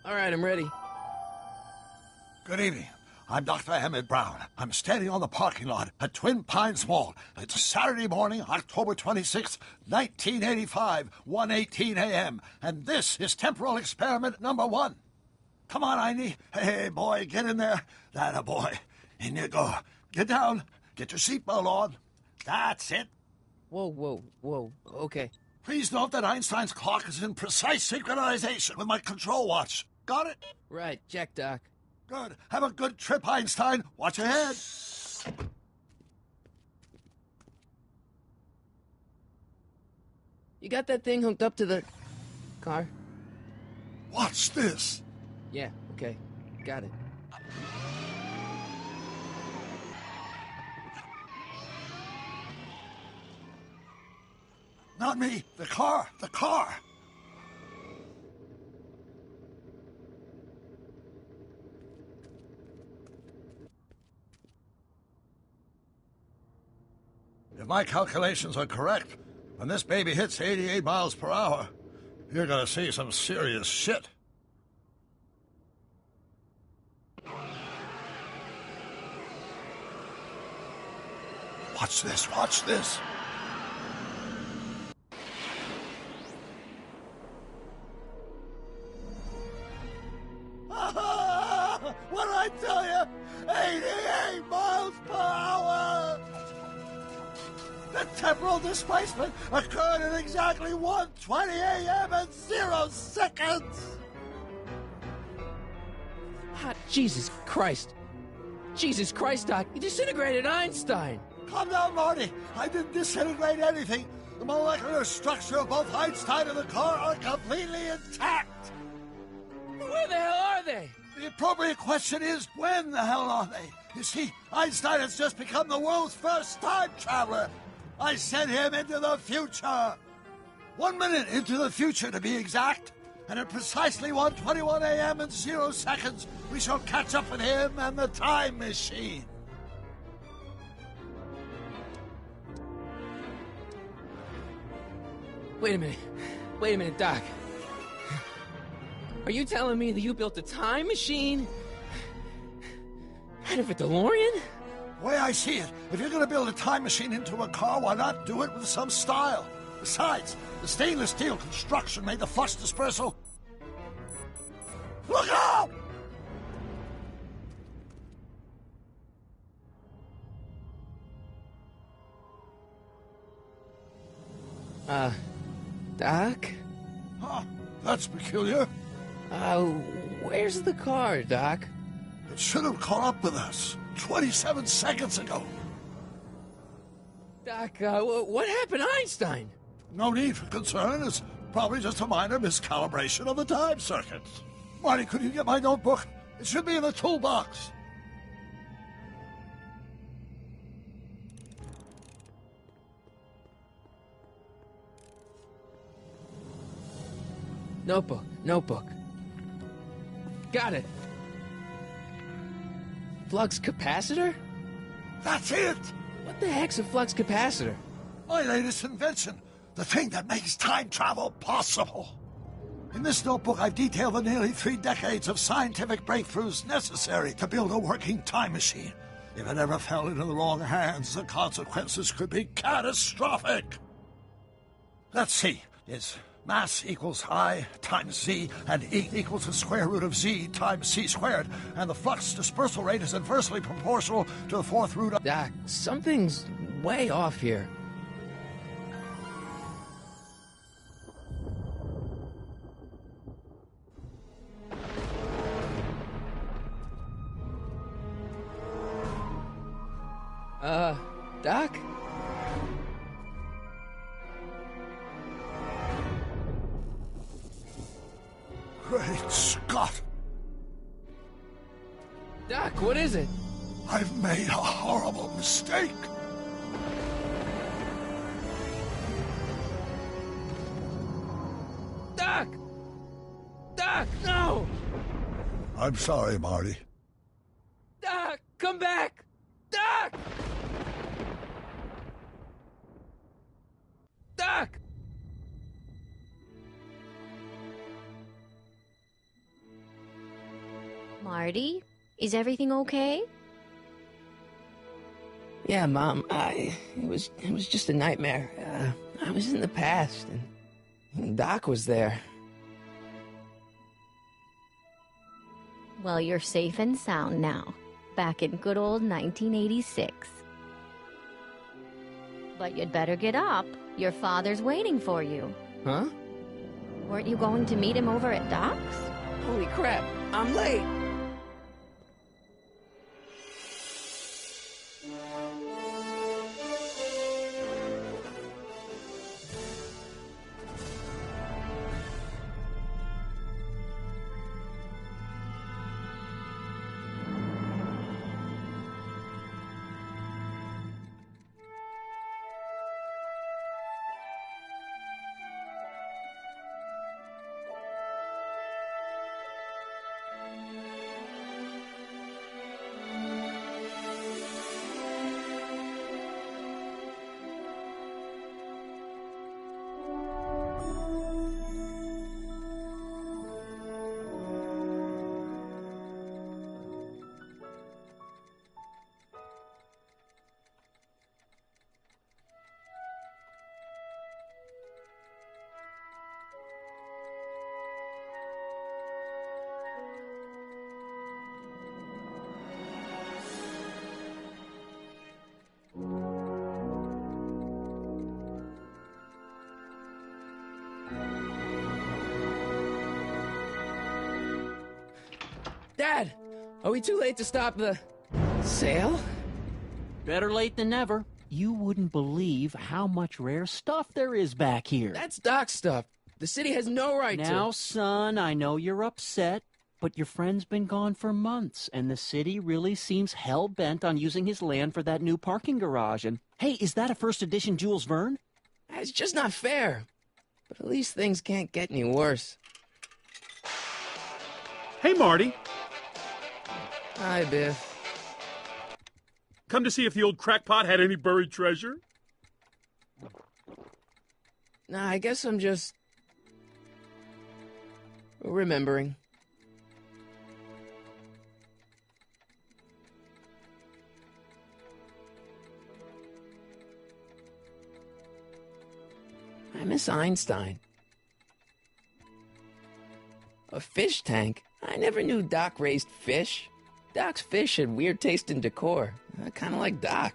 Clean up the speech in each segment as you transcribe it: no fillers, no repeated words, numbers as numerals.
All right, I'm ready. Good evening. I'm Dr. Emmett Brown. I'm standing on the parking lot at Twin Pines Mall. It's Saturday morning, October 26th, 1985, 1:18 a.m., and this is temporal experiment number 1. Come on, Einie. Hey, boy, get in there. That a boy. In you go. Get down. Get your seatbelt on. That's it. Whoa. Okay. Please note that Einstein's clock is in precise synchronization with my control watch. Got it? Right, check, Doc. Good. Have a good trip, Einstein. Watch your head. You got that thing hooked up to the car? Watch this. Yeah, okay. Got it. Not me. The car. The car. If my calculations are correct, when this baby hits 88 miles per hour, you're gonna see some serious shit. Watch this, watch this. What did I tell you? 88 miles per hour! The temporal displacement occurred at exactly 1:20 a.m. and 0 seconds! Hot Jesus Christ. Jesus Christ, Doc. You disintegrated Einstein. Calm down, Marty. I didn't disintegrate anything. The molecular structure of both Einstein and the car are completely intact. Where the hell are they? The appropriate question is, when the hell are they? You see, Einstein has just become the world's first time traveler. I sent him into the future. 1 minute into the future, to be exact. And at precisely 1:21 a.m. and 0 seconds, we shall catch up with him and the time machine. Wait a minute, Doc. Are you telling me that you built a time machine out of a DeLorean? The way I see it, if you're going to build a time machine into a car, why not do it with some style? Besides, the stainless steel construction made the flux dispersal. Look out! Doc? Huh, that's peculiar. Where's the car, Doc? It should have caught up with us 27 seconds ago. Doc, what happened to Einstein? No need for concern. It's probably just a minor miscalibration of the time circuits. Marty, could you get my notebook? It should be in the toolbox. Notebook. Got it. Flux capacitor? That's it! What the heck's a flux capacitor? My latest invention. The thing that makes time travel possible. In this notebook, I've detailed the nearly 3 decades of scientific breakthroughs necessary to build a working time machine. If it ever fell into the wrong hands, the consequences could be catastrophic. Let's see. Is mass equals I times Z, and E equals the square root of Z times C squared, and the flux dispersal rate is inversely proportional to the 4th root of... Doc, something's way off here. Doc? Great Scott! Doc, what is it? I've made a horrible mistake. Doc! Doc, no! I'm sorry, Marty. Doc, come back! Doc! Doc! Marty, is everything okay? Yeah, Mom, it was just a nightmare. I was in the past, and Doc was there. Well, you're safe and sound now, back in good old 1986. But you'd better get up. Your father's waiting for you. Huh? Weren't you going to meet him over at Doc's? Holy crap, I'm late! Dad, are we too late to stop the sale? Better late than never. You wouldn't believe how much rare stuff there is back here. That's Doc's stuff. The city has no right to... Now, son, I know you're upset, but your friend's been gone for months, and the city really seems hell-bent on using his land for that new parking garage. And, hey, is that a first edition Jules Verne? It's just not fair. But at least things can't get any worse. Hey, Marty. Hi, Biff. Come to see if the old crackpot had any buried treasure? Nah, I guess I'm just... remembering. I miss Einstein. A fish tank? I never knew Doc raised fish. Doc's fish had weird taste in decor. Kind of like Doc.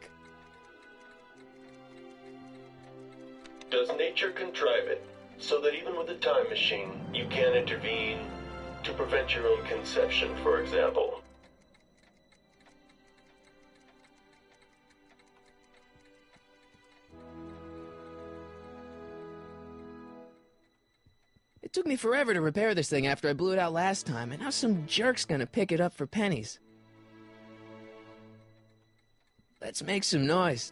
Does nature contrive it so that even with a time machine, you can intervene to prevent your own conception, for example? It took me forever to repair this thing after I blew it out last time, and now some jerk's gonna pick it up for pennies. Let's make some noise.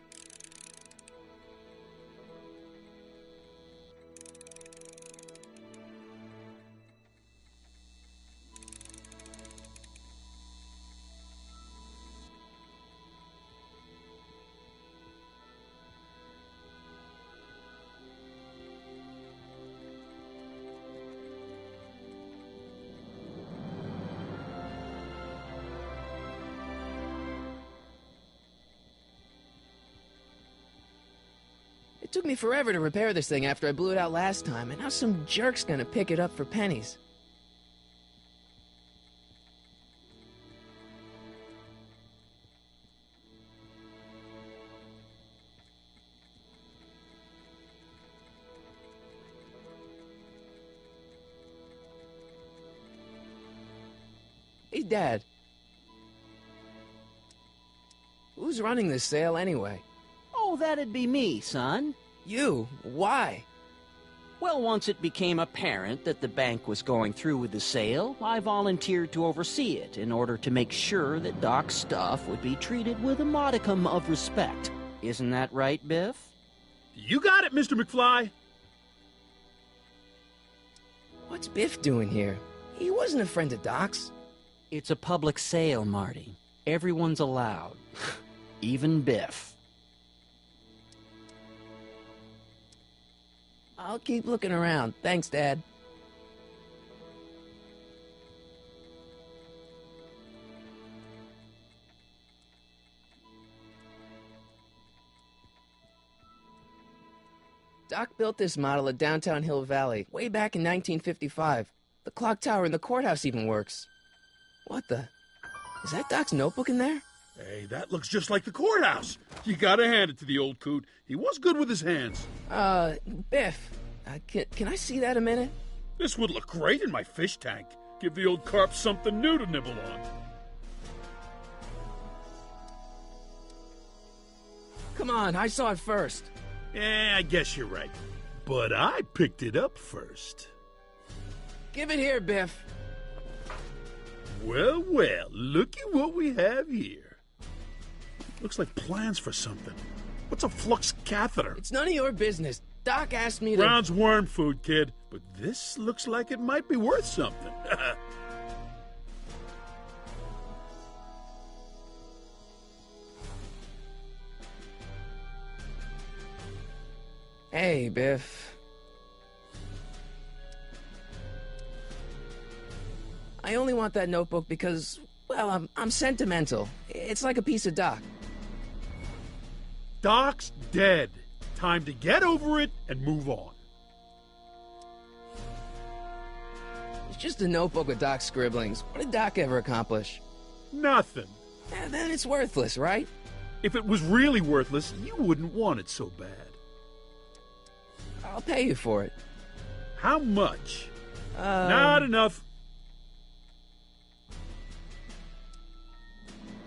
It took me forever to repair this thing after I blew it out last time, and now some jerk's gonna pick it up for pennies. Hey, Dad. Who's running this sale anyway? Oh, that'd be me, son. You? Why? Well, once it became apparent that the bank was going through with the sale, I volunteered to oversee it in order to make sure that Doc's stuff would be treated with a modicum of respect. Isn't that right, Biff? You got it, Mr. McFly. What's Biff doing here? He wasn't a friend of Doc's. It's a public sale, Marty. Everyone's allowed. Even Biff. I'll keep looking around. Thanks, Dad. Doc built this model at downtown Hill Valley way back in 1955. The clock tower in the courthouse even works. What the? Is that Doc's notebook in there? Hey, that looks just like the courthouse. You gotta hand it to the old coot. He was good with his hands. Biff, can I see that a minute? This would look great in my fish tank. Give the old carp something new to nibble on. Come on, I saw it first. I guess you're right. But I picked it up first. Give it here, Biff. Well, well, looky what we have here. Looks like plans for something. What's a flux catheter? It's none of your business. Doc asked me to... Brown's worm food, kid. But this looks like it might be worth something. Hey, Biff. I only want that notebook because, well, I'm sentimental. It's like a piece of Doc. Doc's dead. Time to get over it and move on. It's just a notebook with Doc's scribblings. What did Doc ever accomplish? Nothing. Then it's worthless, right? If it was really worthless, you wouldn't want it so bad. I'll pay you for it. How much? Not enough.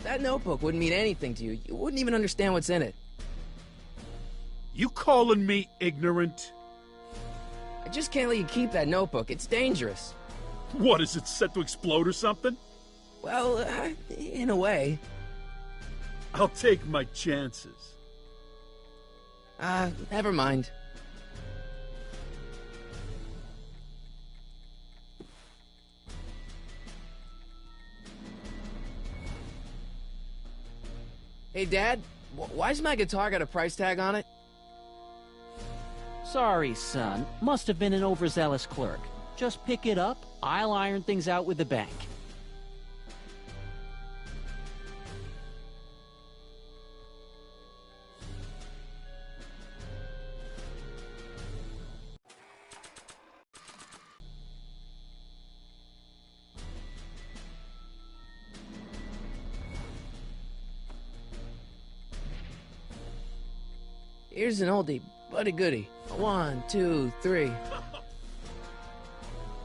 That notebook wouldn't mean anything to you. You wouldn't even understand what's in it. You calling me ignorant? I just can't let you keep that notebook. It's dangerous. What, is it set to explode or something? Well, in a way. I'll take my chances. Never mind. Hey, Dad, why's my guitar got a price tag on it? Sorry, son. Must have been an overzealous clerk. Just pick it up. I'll iron things out with the bank. Here's an oldie, but a goodie. 1, 2, 3.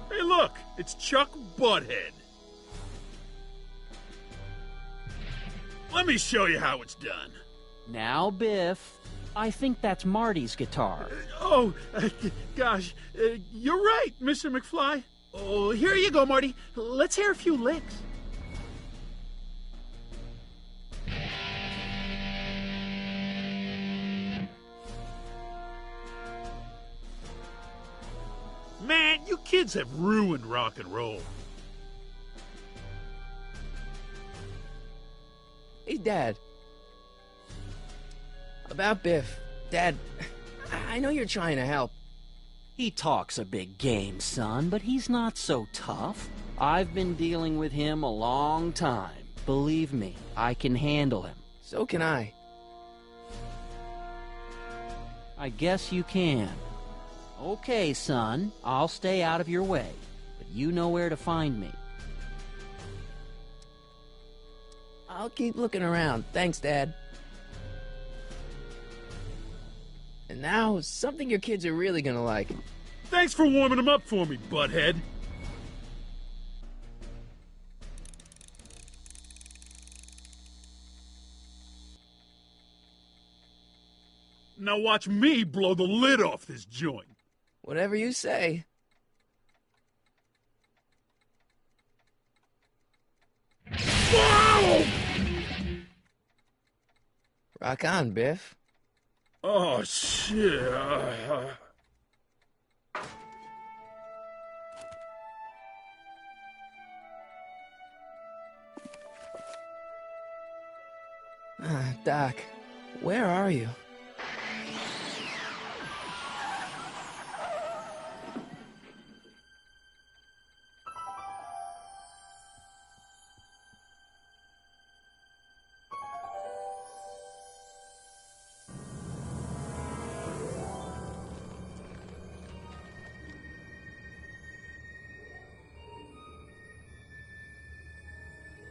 Hey, look! It's Chuck Butthead. Let me show you how it's done. Now, Biff, I think that's Marty's guitar. Gosh, you're right, Mr. McFly. Oh, here you go, Marty. Let's hear a few licks. Man, you kids have ruined rock and roll. Hey, Dad. About Biff. Dad, I know you're trying to help. He talks a big game, son, but he's not so tough. I've been dealing with him a long time. Believe me, I can handle him. So can I. I guess you can. Okay, son, I'll stay out of your way, but you know where to find me. I'll keep looking around. Thanks, Dad. And now, something your kids are really gonna like. Thanks for warming them up for me, butthead. Now watch me blow the lid off this joint. Whatever you say. Whoa! Rock on, Biff. Oh, shit. Doc, where are you?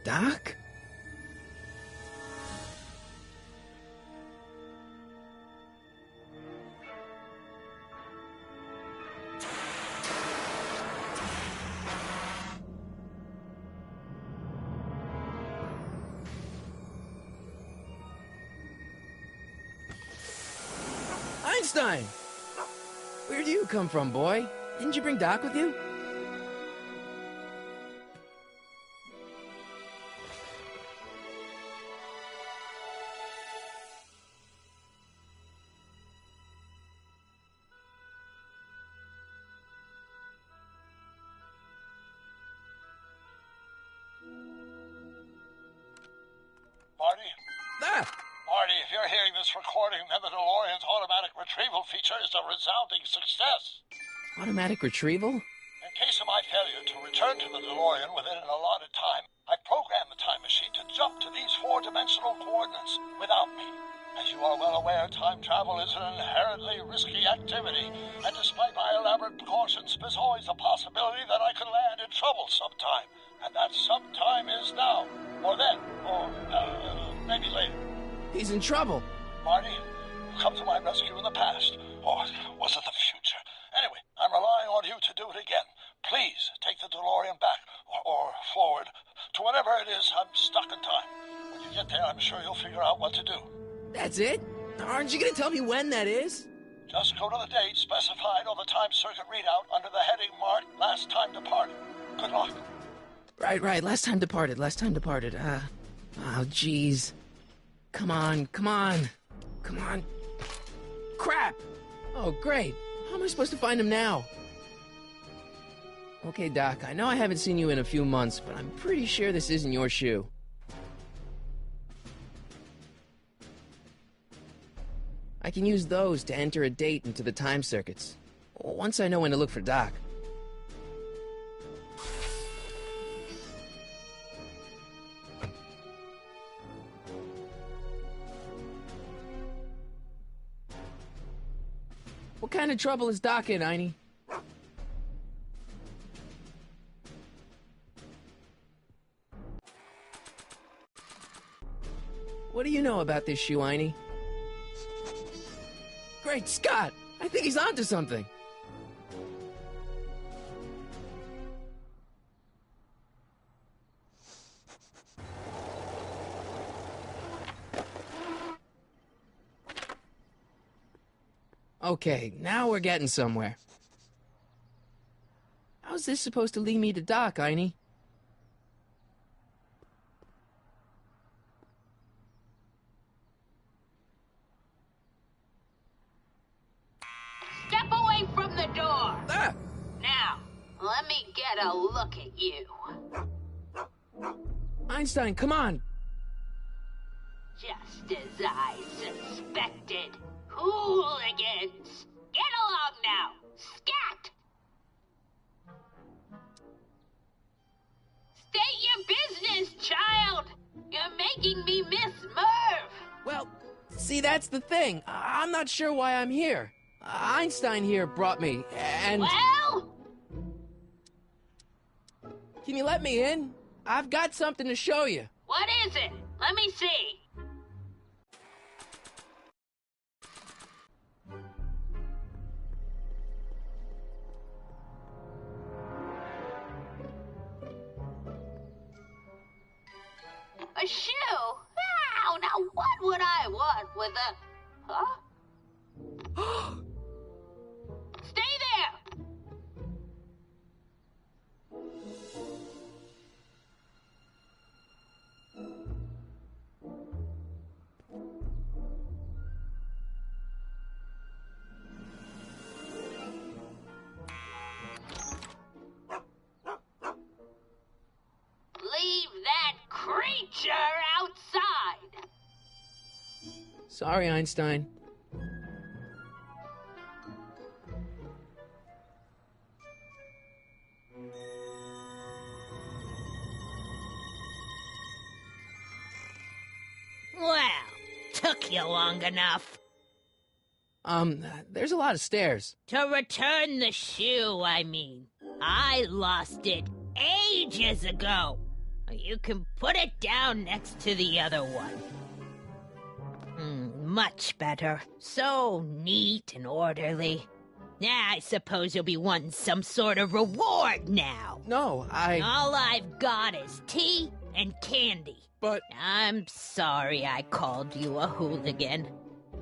Doc? Einstein! Where do you come from, boy? Didn't you bring Doc with you? Marty? Ah! Marty, if you're hearing this recording, then the DeLorean's automatic retrieval feature is a resounding success. Automatic retrieval? In case of my failure to return to the DeLorean within an allotted time, I programmed the time machine to jump to these four-dimensional coordinates without me. As you are well aware, time travel is an inherently risky activity, and despite my elaborate precautions, there's always a possibility that I could land in trouble sometime, and that sometime is now, or then, or maybe later. He's in trouble. Marty, you come to my rescue in the past, or was it the future? Anyway, I'm relying on you to do it again. Please take the DeLorean back, or forward, to whatever it is I'm stuck in time. When you get there, I'm sure you'll figure out what to do. That's it? Aren't you gonna tell me when that is? Just go to the date specified on the time circuit readout under the heading marked Last Time Departed. Good luck. Right. Last time departed. Oh, jeez. Come on. Crap! Oh, great. How am I supposed to find him now? Okay, Doc, I know I haven't seen you in a few months, but I'm pretty sure this isn't your shoe. I can use those to enter a date into the time circuits. Once I know when to look for Doc. What kind of trouble is Doc in, Einie? What do you know about this shoe, Einie? Great Scott! I think he's onto something. Okay, now we're getting somewhere. How's this supposed to lead me to Doc, Einie? Step away from the door! Ah! Now, let me get a look at you. Einstein, come on! Just as I suspected. Hooligans! Get along now! Scat! State your business, child! You're making me miss Merv! Well, see, that's the thing. I'm not sure why I'm here. Einstein here brought me, and... Well? Can you let me in? I've got something to show you. What is it? Let me see. A shoe? Wow, now what would I want with a... Huh? Stay there! Leave that creature outside! Sorry, Einstein. Well, took you long enough. There's a lot of stairs. To return the shoe, I mean. I lost it ages ago. You can put it down next to the other one. Much better. So neat and orderly. I suppose you'll be wanting some sort of reward now. No, All I've got is tea and candy. But... I'm sorry I called you a hooligan.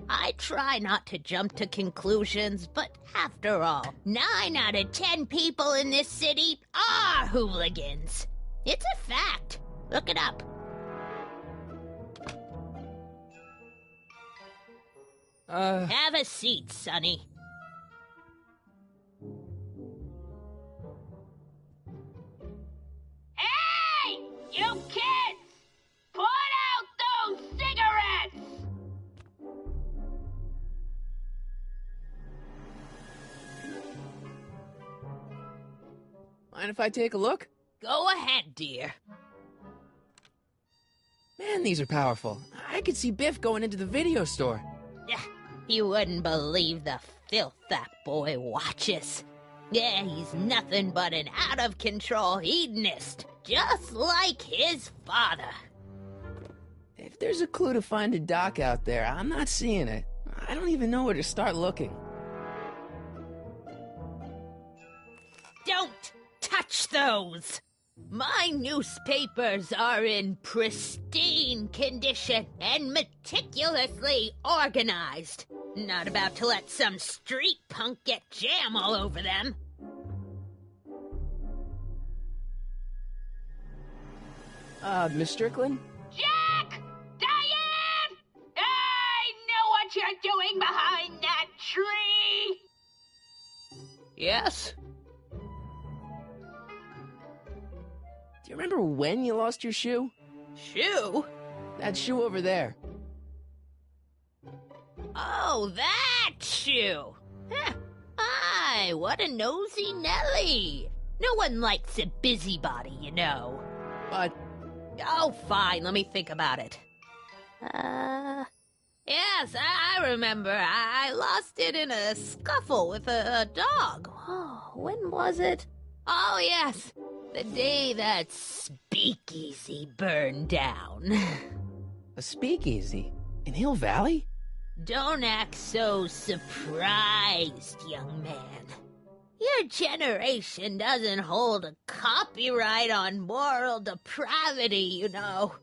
I try not to jump to conclusions, but after all, 9 out of 10 people in this city are hooligans. It's a fact. Look it up. Have a seat, Sonny. Hey! You kids! Put out those cigarettes! Mind if I take a look? Go ahead, dear. Man, these are powerful. I could see Biff going into the video store. You wouldn't believe the filth that boy watches. Yeah, he's nothing but an out-of-control hedonist, just like his father. If there's a clue to finding Doc out there, I'm not seeing it. I don't even know where to start looking. Don't touch those! My newspapers are in pristine condition and meticulously organized. Not about to let some street punk get jam all over them. Miss Strickland? Jack! Diane! I know what you're doing behind that tree! Yes? Do you remember when you lost your shoe? Shoe? That shoe over there. Oh, that shoe! Huh. Aye, what a nosy Nelly! No one likes a busybody, you know. But... Oh, fine, let me think about it. Yes, I remember. I lost it in a scuffle with a dog. Oh, when was it? Oh, yes, the day that speakeasy burned down. A speakeasy? In Hill Valley? Don't act so surprised, young man. Your generation doesn't hold a copyright on moral depravity, you know.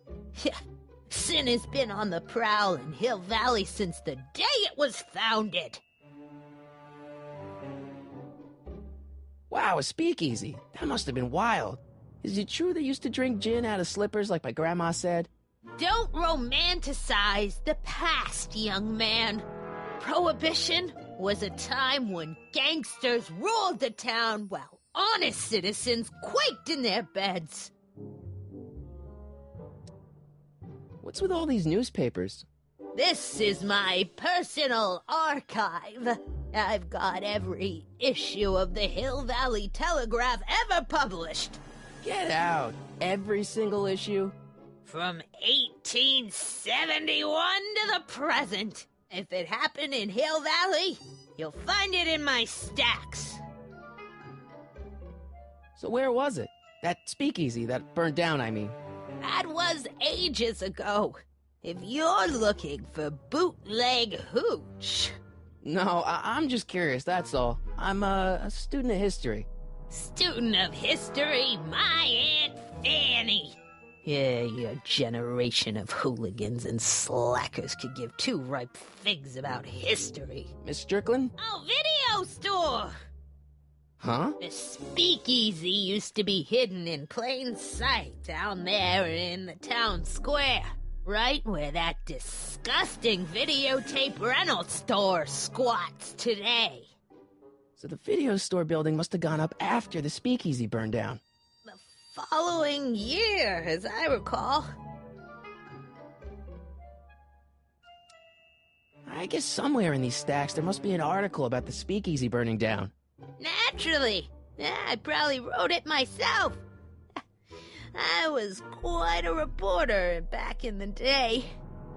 Sin has been on the prowl in Hill Valley since the day it was founded. Wow, a speakeasy. That must have been wild. Is it true they used to drink gin out of slippers like my grandma said? Don't romanticize the past, young man. Prohibition was a time when gangsters ruled the town while honest citizens quaked in their beds. What's with all these newspapers? This is my personal archive. I've got every issue of the Hill Valley Telegraph ever published. Get out. Every single issue? From 1871 to the present. If it happened in Hill Valley, you'll find it in my stacks. So where was it? That speakeasy that burned down, I mean. That was ages ago. If you're looking for bootleg hooch. No, I'm just curious, that's all. I'm a student of history. Student of history, my Aunt Fanny. Yeah, your generation of hooligans and slackers could give two ripe figs about history. Miss Strickland? Oh, video store! Huh? The speakeasy used to be hidden in plain sight down there in the town square. Right where that disgusting videotape rental store squats today. So the video store building must have gone up after the speakeasy burned down. The following year, as I recall. I guess somewhere in these stacks there must be an article about the speakeasy burning down. Naturally. I probably wrote it myself. I was quite a reporter back in the day.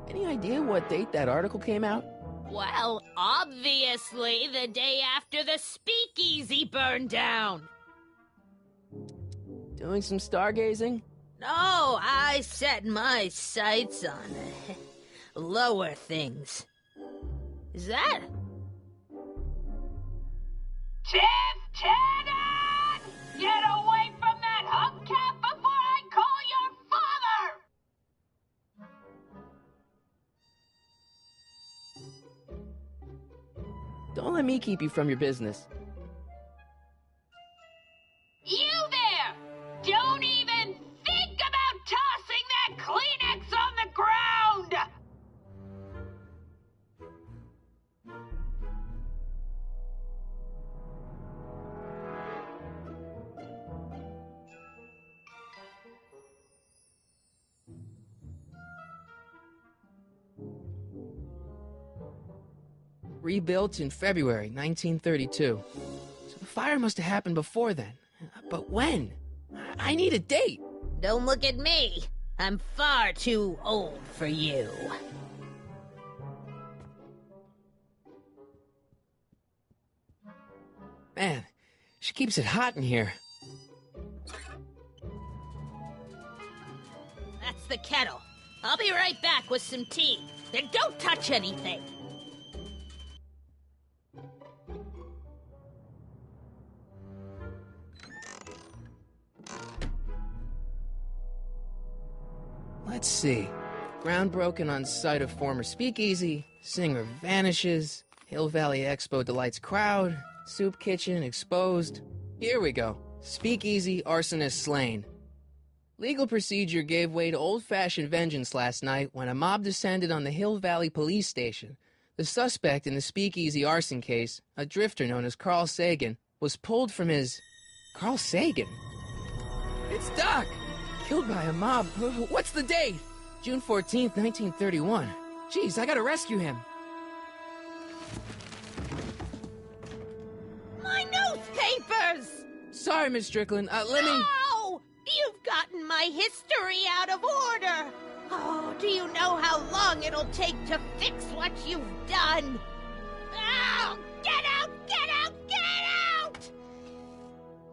Any idea what date that article came out? Well, obviously the day after the speakeasy burned down. Doing some stargazing? Oh, I set my sights on lower things. Is that? Lieutenant! Get away from that hubcap before I call your father! Don't let me keep you from your business. You there! Don't even think about tossing that Kleenex on the ground! Rebuilt in February 1932. So the fire must have happened before then. But when? I need a date. Don't look at me. I'm far too old for you. Man, she keeps it hot in here. That's the kettle. I'll be right back with some tea. Then don't touch anything. Let's see. Ground broken on site of former speakeasy. Singer vanishes. Hill Valley Expo delights crowd. Soup kitchen exposed. Here we go. Speakeasy arsonist slain. Legal procedure gave way to old-fashioned vengeance last night when a mob descended on the Hill Valley police station. The suspect in the speakeasy arson case, a drifter known as Carl Sagan, was pulled from his... Carl Sagan? It's Doc! Killed by a mob. What's the date? June 14th, 1931. Jeez, I gotta rescue him. My newspapers! Sorry, Miss Strickland. Let me... No! You've gotten my history out of order! Oh, do you know how long it'll take to fix what you've done? Oh, get out! Get out! Get out!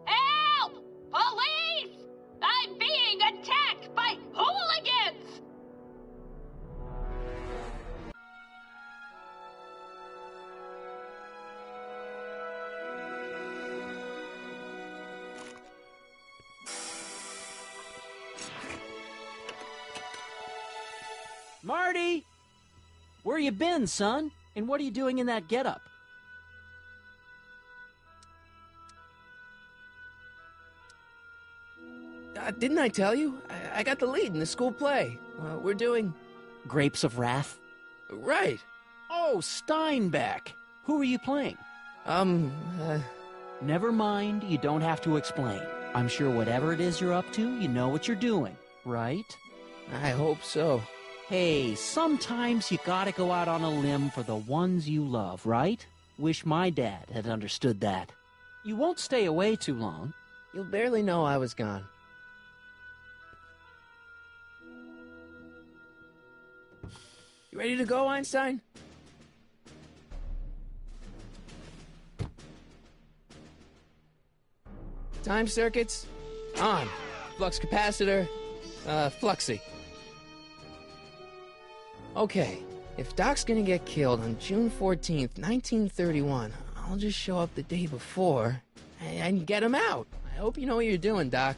Help! Police! I'm being attacked by hooligans! Marty! Where you been, son? And what are you doing in that getup? Didn't I tell you? I got the lead in the school play. We're doing... Grapes of Wrath? Right. Oh, Steinbeck! Who are you playing? Never mind, you don't have to explain. I'm sure whatever it is you're up to, you know what you're doing, right? I hope so. Hey, sometimes you gotta go out on a limb for the ones you love, right? Wish my dad had understood that. You won't stay away too long. You'll barely know I was gone. You ready to go, Einstein? Time circuits? On. Flux capacitor? Fluxy. Okay, if Doc's gonna get killed on June 14th, 1931, I'll just show up the day before and get him out. I hope you know what you're doing, Doc.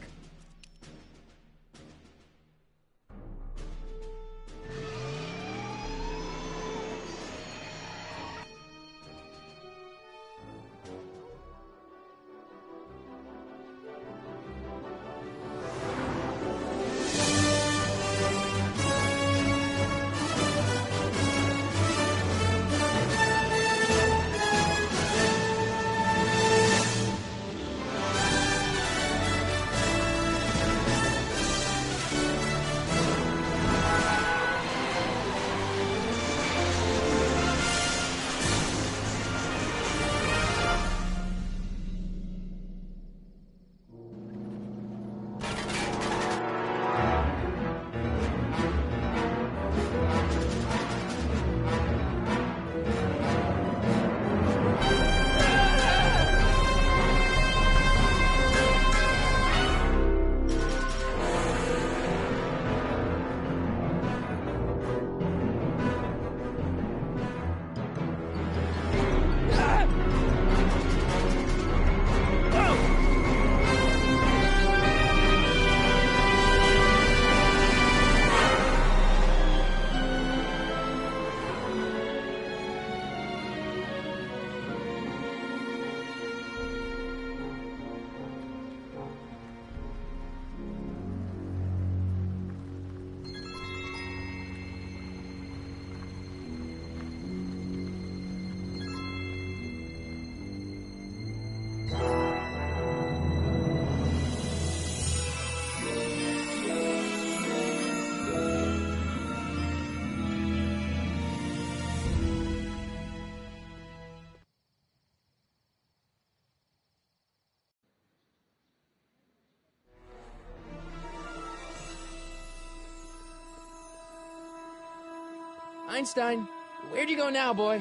Einstein, where'd you go now, boy?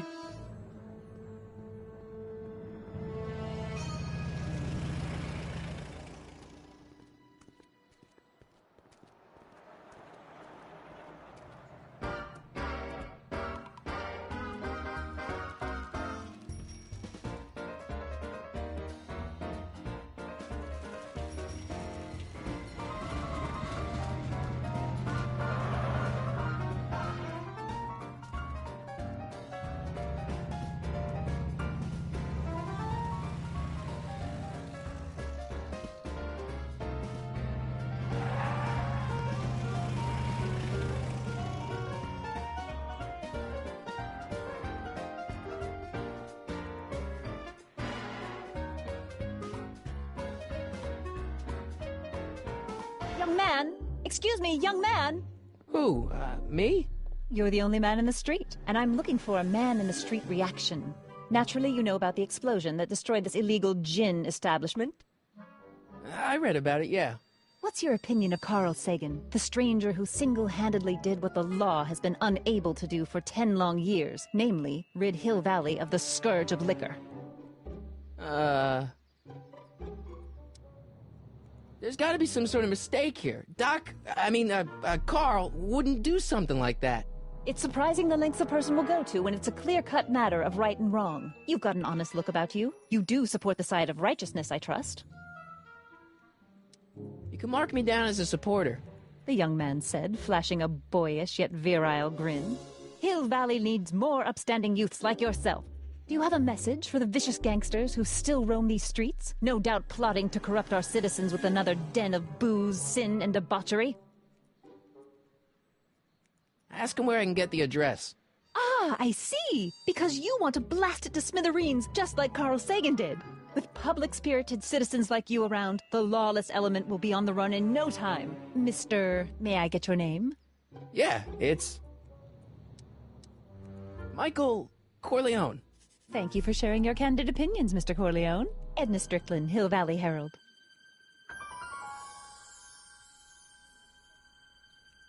Young man! Excuse me, young man! Who, me? You're the only man in the street, and I'm looking for a man-in-the-street reaction. Naturally, you know about the explosion that destroyed this illegal gin establishment. I read about it, yeah. What's your opinion of Carl Sagan, the stranger who single-handedly did what the law has been unable to do for 10 long years, namely, rid Hill Valley of the scourge of liquor? There's gotta be some sort of mistake here. Carl wouldn't do something like that. It's surprising the lengths a person will go to when it's a clear-cut matter of right and wrong. You've got an honest look about you. You do support the side of righteousness, I trust. You can mark me down as a supporter. The young man said, flashing a boyish yet virile grin. Hill Valley needs more upstanding youths like yourself. Do you have a message for the vicious gangsters who still roam these streets, no doubt plotting to corrupt our citizens with another den of booze, sin, and debauchery? Ask him where I can get the address. Ah, I see! Because you want to blast it to smithereens, just like Carl Sagan did. With public-spirited citizens like you around, the lawless element will be on the run in no time. Mr. May I get your name? Yeah, it's... Michael Corleone. Thank you for sharing your candid opinions, Mr. Corleone. Edna Strickland, Hill Valley Herald.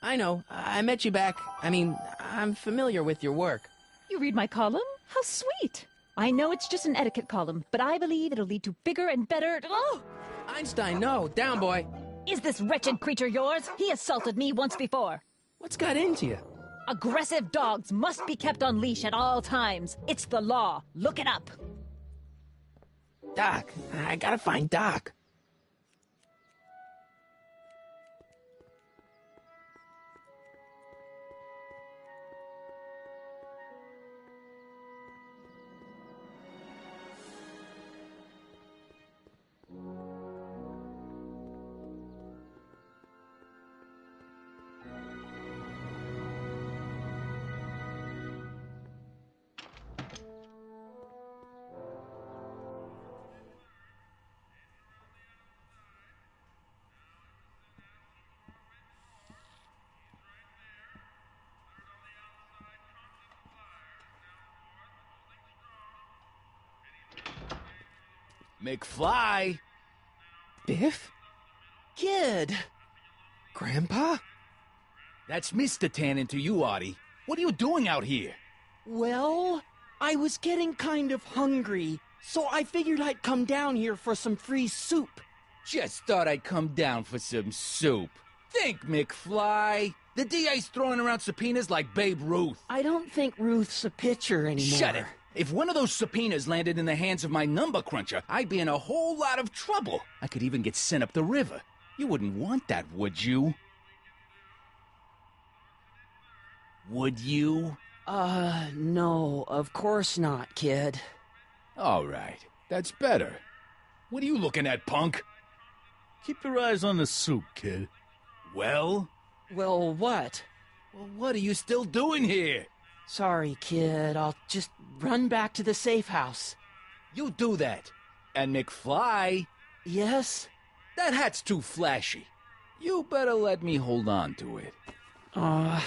I know. I met you back. I'm familiar with your work. You read my column? How sweet! I know it's just an etiquette column, but I believe it'll lead to bigger and better... Oh! Einstein, no. Down, boy. Is this wretched creature yours? He assaulted me once before. What's got into you? Aggressive dogs must be kept on leash at all times. It's the law. Look it up. Doc. I gotta find Doc. McFly! Biff? Kid! Grandpa? That's Mr. Tannen to you, Artie. What are you doing out here? Well, I was getting kind of hungry, so I figured I'd come down here for some free soup. Just thought I'd come down for some soup. Think, McFly. The DA's throwing around subpoenas like Babe Ruth. I don't think Ruth's a pitcher anymore. Shut it! If one of those subpoenas landed in the hands of my number cruncher, I'd be in a whole lot of trouble. I could even get sent up the river. You wouldn't want that, would you? Would you? No, of course not, kid. All right, that's better. What are you looking at, punk? Keep your eyes on the soup, kid. Well? Well, what? Well, what are you still doing here? Sorry, kid. I'll just run back to the safe house. You do that. And McFly... Yes? That hat's too flashy. You better let me hold on to it. Now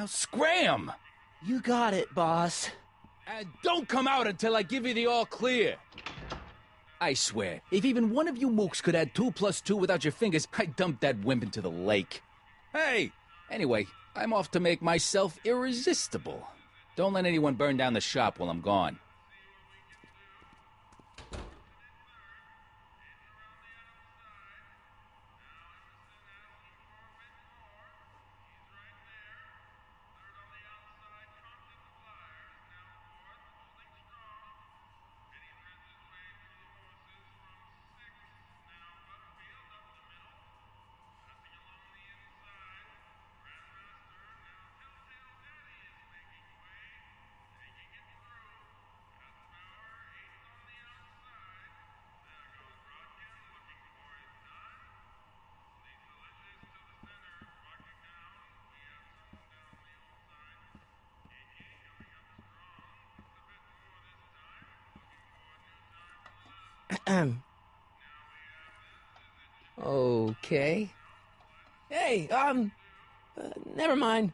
scram! You got it, boss. And don't come out until I give you the all clear. I swear, if even one of you mooks could add 2 + 2 without your fingers, I'd dump that wimp into the lake. Hey! Anyway, I'm off to make myself irresistible. Don't let anyone burn down the shop while I'm gone. Okay. Hey, never mind.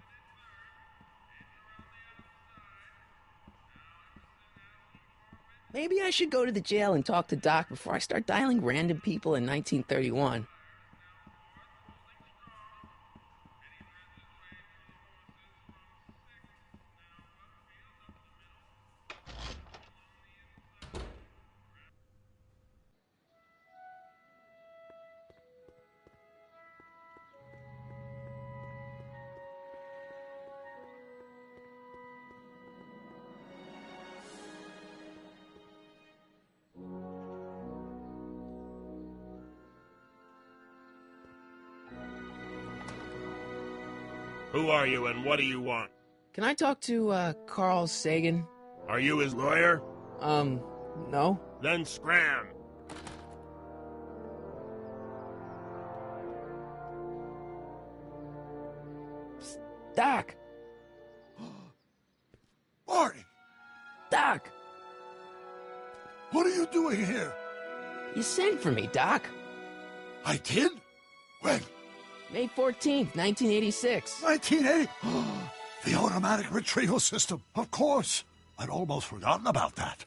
Maybe I should go to the jail and talk to Doc before I start dialing random people in 1931. Who are you and what do you want? Can I talk to, Carl Sagan? Are you his lawyer? No. Then scram. Psst, Doc! Marty! Doc! What are you doing here? You sent for me, Doc. I did? When? May 14th, 1986. 1980? The automatic retrieval system, of course. I'd almost forgotten about that.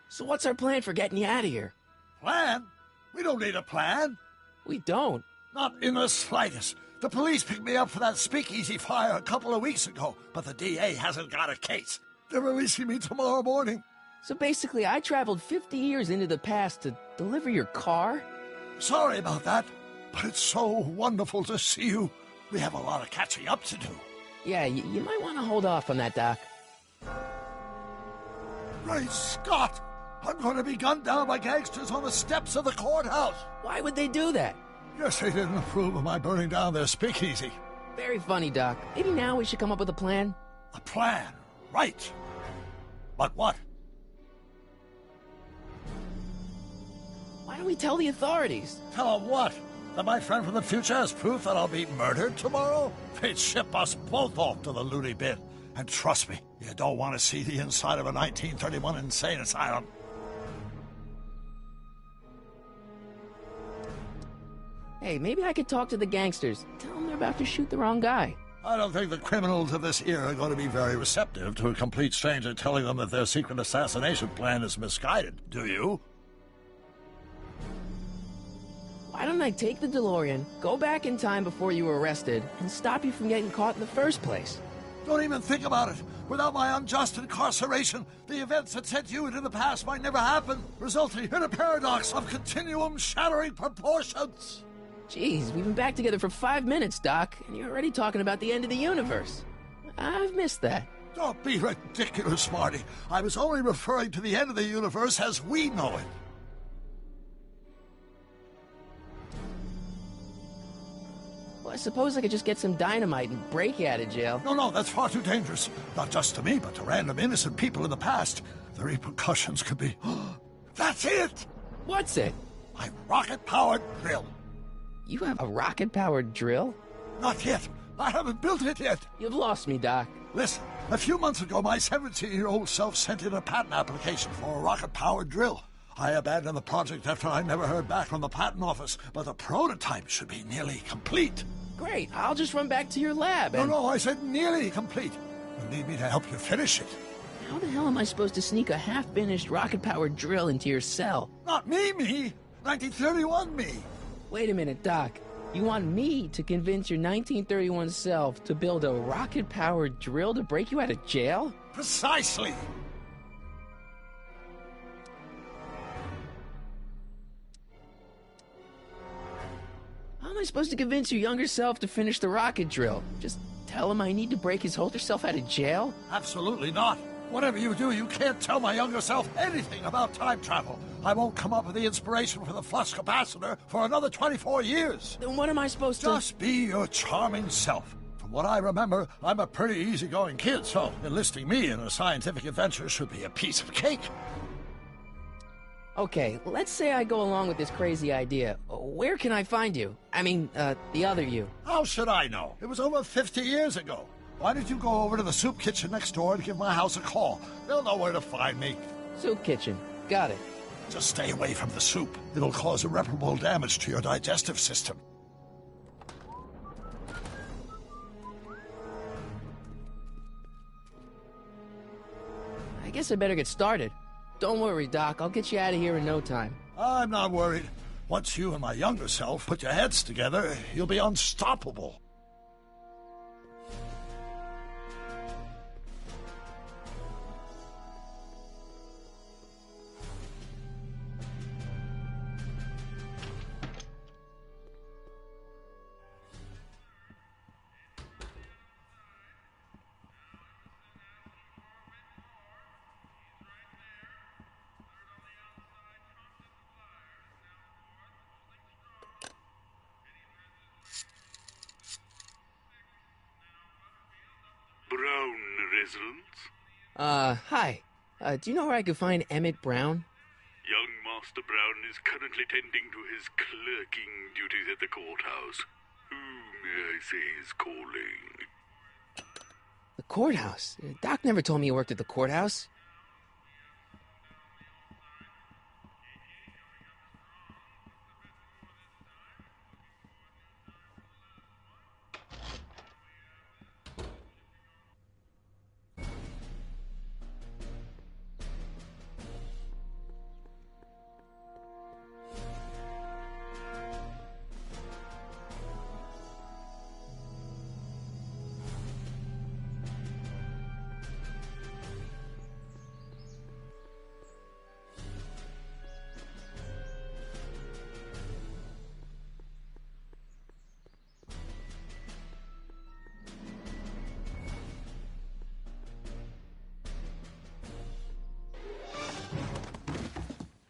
So what's our plan for getting you out of here? Plan? We don't need a plan. We don't. Not in the slightest. The police picked me up for that speakeasy fire a couple of weeks ago, but the DA hasn't got a case. They're releasing me tomorrow morning. So basically, I traveled 50 years into the past to deliver your car? Sorry about that, but it's so wonderful to see you. We have a lot of catching up to do. Yeah, you might want to hold off on that, Doc. Great Scott! I'm going to be gunned down by gangsters on the steps of the courthouse. Why would they do that? Guess they didn't approve of my burning down their speakeasy. Very funny, Doc. Maybe now we should come up with a plan? A plan? Right. But what? Why don't we tell the authorities? Tell them what? That my friend from the future has proof that I'll be murdered tomorrow? They'd ship us both off to the loony bin. And trust me, you don't want to see the inside of a 1931 insane asylum. Hey, maybe I could talk to the gangsters. Tell them they're about to shoot the wrong guy. I don't think the criminals of this era are going to be very receptive to a complete stranger telling them that their secret assassination plan is misguided. Do you? Why don't I take the DeLorean, go back in time before you were arrested, and stop you from getting caught in the first place? Don't even think about it. Without my unjust incarceration, the events that sent you into the past might never happen, resulting in a paradox of continuum-shattering proportions. Jeez, we've been back together for 5 minutes, Doc, and you're already talking about the end of the universe. I've missed that. Don't be ridiculous, Marty. I was only referring to the end of the universe as we know it. Well, I suppose I could just get some dynamite and break you out of jail. No, that's far too dangerous. Not just to me, but to random innocent people in the past. The repercussions could be... That's it! What's it? My rocket-powered drill. You have a rocket-powered drill? Not yet. I haven't built it yet. You've lost me, Doc. Listen, a few months ago, my 17-year-old self sent in a patent application for a rocket-powered drill. I abandoned the project after I never heard back from the patent office, but the prototype should be nearly complete. Great, I'll just run back to your lab and... No, I said nearly complete. You need me to help you finish it. How the hell am I supposed to sneak a half-finished rocket-powered drill into your cell? Not me! 1931 me! Wait a minute, Doc. You want me to convince your 1931 self to build a rocket-powered drill to break you out of jail? Precisely! How am I supposed to convince your younger self to finish the rocket drill? Just tell him I need to break his older self out of jail? Absolutely not. Whatever you do, you can't tell my younger self anything about time travel. I won't come up with the inspiration for the flux capacitor for another 24 years. Then what am I supposed to... Just be your charming self. From what I remember, I'm a pretty easygoing kid, so enlisting me in a scientific adventure should be a piece of cake. Okay, let's say I go along with this crazy idea. Where can I find you? I mean, the other you. How should I know? It was over 50 years ago. Why don't you go over to the soup kitchen next door and give my house a call? They'll know where to find me. Soup kitchen. Got it. Just stay away from the soup. It'll cause irreparable damage to your digestive system. I guess I better get started. Don't worry, Doc. I'll get you out of here in no time. I'm not worried. Once you and my younger self put your heads together, you'll be unstoppable. Brown residence? Hi. Do you know where I could find Emmett Brown? Young Master Brown is currently tending to his clerking duties at the courthouse. Who, may I say, is calling? The courthouse? Doc never told me he worked at the courthouse.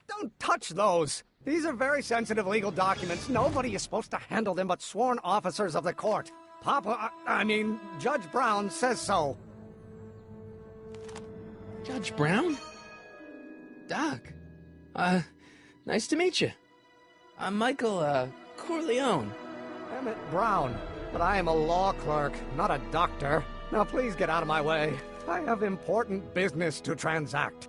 Don't touch those! These are very sensitive legal documents. Nobody is supposed to handle them but sworn officers of the court. Judge Brown says so. Judge Brown? Doc. Nice to meet you. I'm Michael, Corleone. Emmett Brown. But I am a law clerk, not a doctor. Now please get out of my way. I have important business to transact.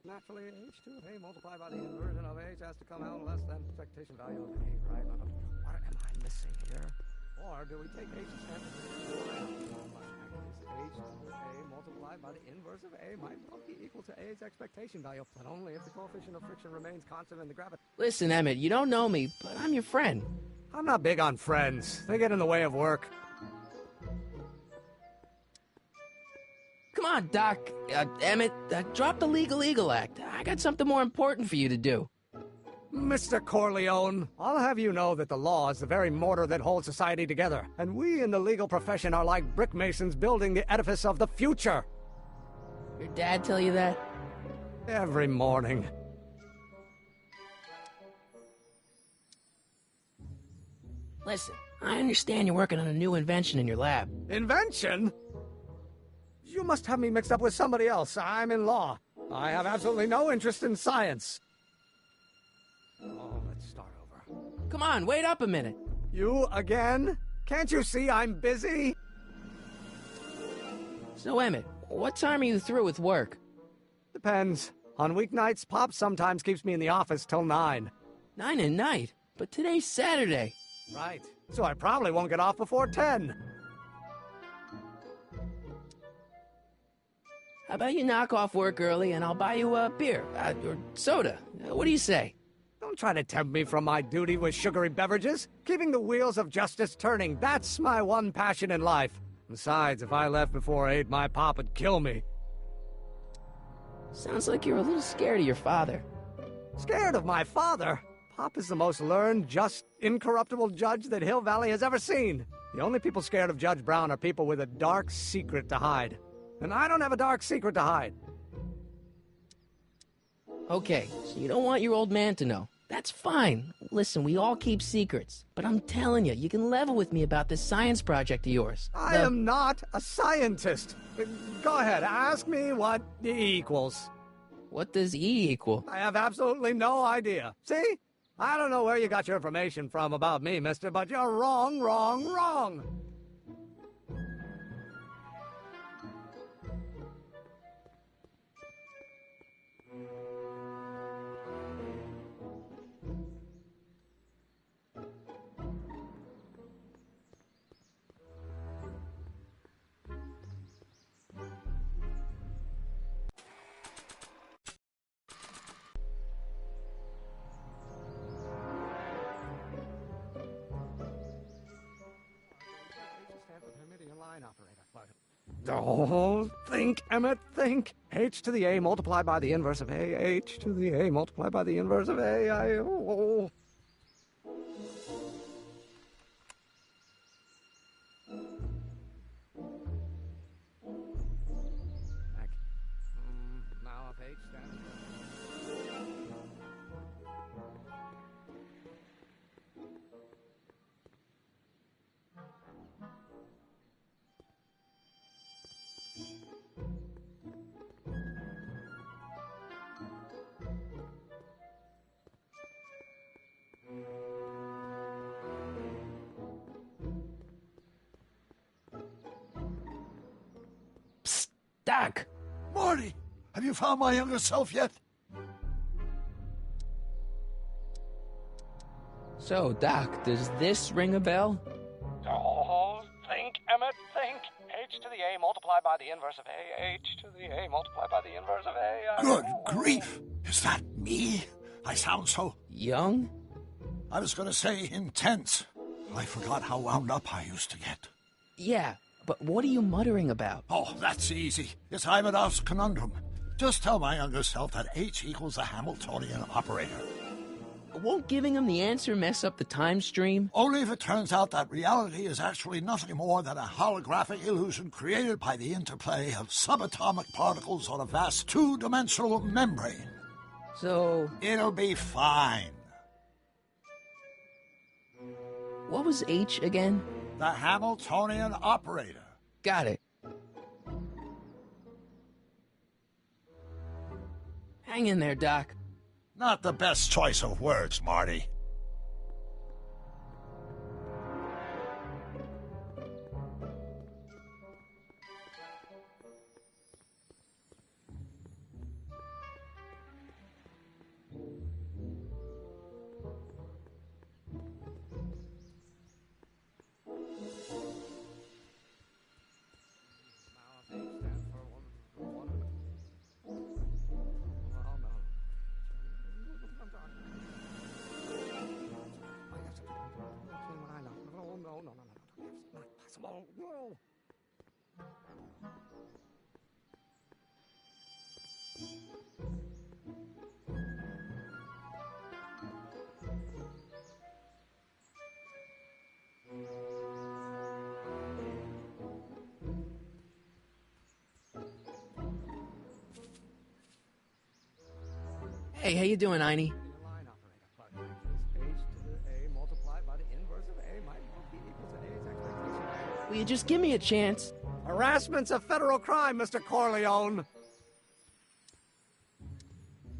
Naturally, h2 of A multiplied by the inversion of H has to come out less than expectation value of A, right? What am I missing here? Or do we take H and H2 of A multiplied by the inverse of A might well be equal to A's expectation value, but only if the coefficient of friction remains constant in the gravity. Listen, Emmett, you don't know me, but I'm your friend. I'm not big on friends. They get in the way of work. Come on, Doc. Emmett, drop the Legal Eagle Act. I got something more important for you to do. Mr. Corleone, I'll have you know that the law is the very mortar that holds society together, and we in the legal profession are like brick masons building the edifice of the future. Your dad tell you that? Every morning. Listen, I understand you're working on a new invention in your lab. Invention? You must have me mixed up with somebody else. I'm in law. I have absolutely no interest in science. Oh, let's start over. Come on, wait up a minute. You again? Can't you see I'm busy? So, Emmett, what time are you through with work? Depends. On weeknights, Pop sometimes keeps me in the office till 9. 9 at night? But today's Saturday. Right. So I probably won't get off before 10. How about you knock off work early and I'll buy you a beer, or soda. What do you say? Don't Don't try to tempt me from my duty with sugary beverages. Keeping the wheels of justice turning, that's my one passion in life. Besides, if I left before 8, my pop would kill me. Sounds like you're a little scared of your father. Scared of my father? Pop is the most learned, just, incorruptible judge that Hill Valley has ever seen. The only people scared of Judge Brown are people with a dark secret to hide. And I don't have a dark secret to hide. Okay, so you don't want your old man to know. That's fine. Listen, we all keep secrets. But I'm telling you, you can level with me about this science project of yours. I am not a scientist. Go ahead, ask me what E equals. What does E equal? I have absolutely no idea. See? I don't know where you got your information from about me, mister, but you're wrong, wrong, wrong. Oh, think, Emmett, think. H to the A multiplied by the inverse of A. H to the A multiplied by the inverse of A. Oh. Now if H stands Doc! Marty! Have you found my younger self yet? So, Doc, does this ring a bell? Oh, think, Emmett, think. H to the A multiplied by the inverse of A. H to the A multiplied by the inverse of A. Good grief! Is that me? I sound so... young? I was going to say intense. I forgot how wound up I used to get. Yeah, but what are you muttering about? Oh, that's easy. It's Ivanov's conundrum. Just tell my younger self that H equals the Hamiltonian operator. Won't giving him the answer mess up the time stream? Only if it turns out that reality is actually nothing more than a holographic illusion created by the interplay of subatomic particles on a vast two-dimensional membrane. So... it'll be fine. What was H again? The Hamiltonian operator. Got it. Hang in there, Doc. Not the best choice of words, Marty. No. Hey, how you doing, Einie? Will you just give me a chance? Harassment's a federal crime, Mr. Corleone.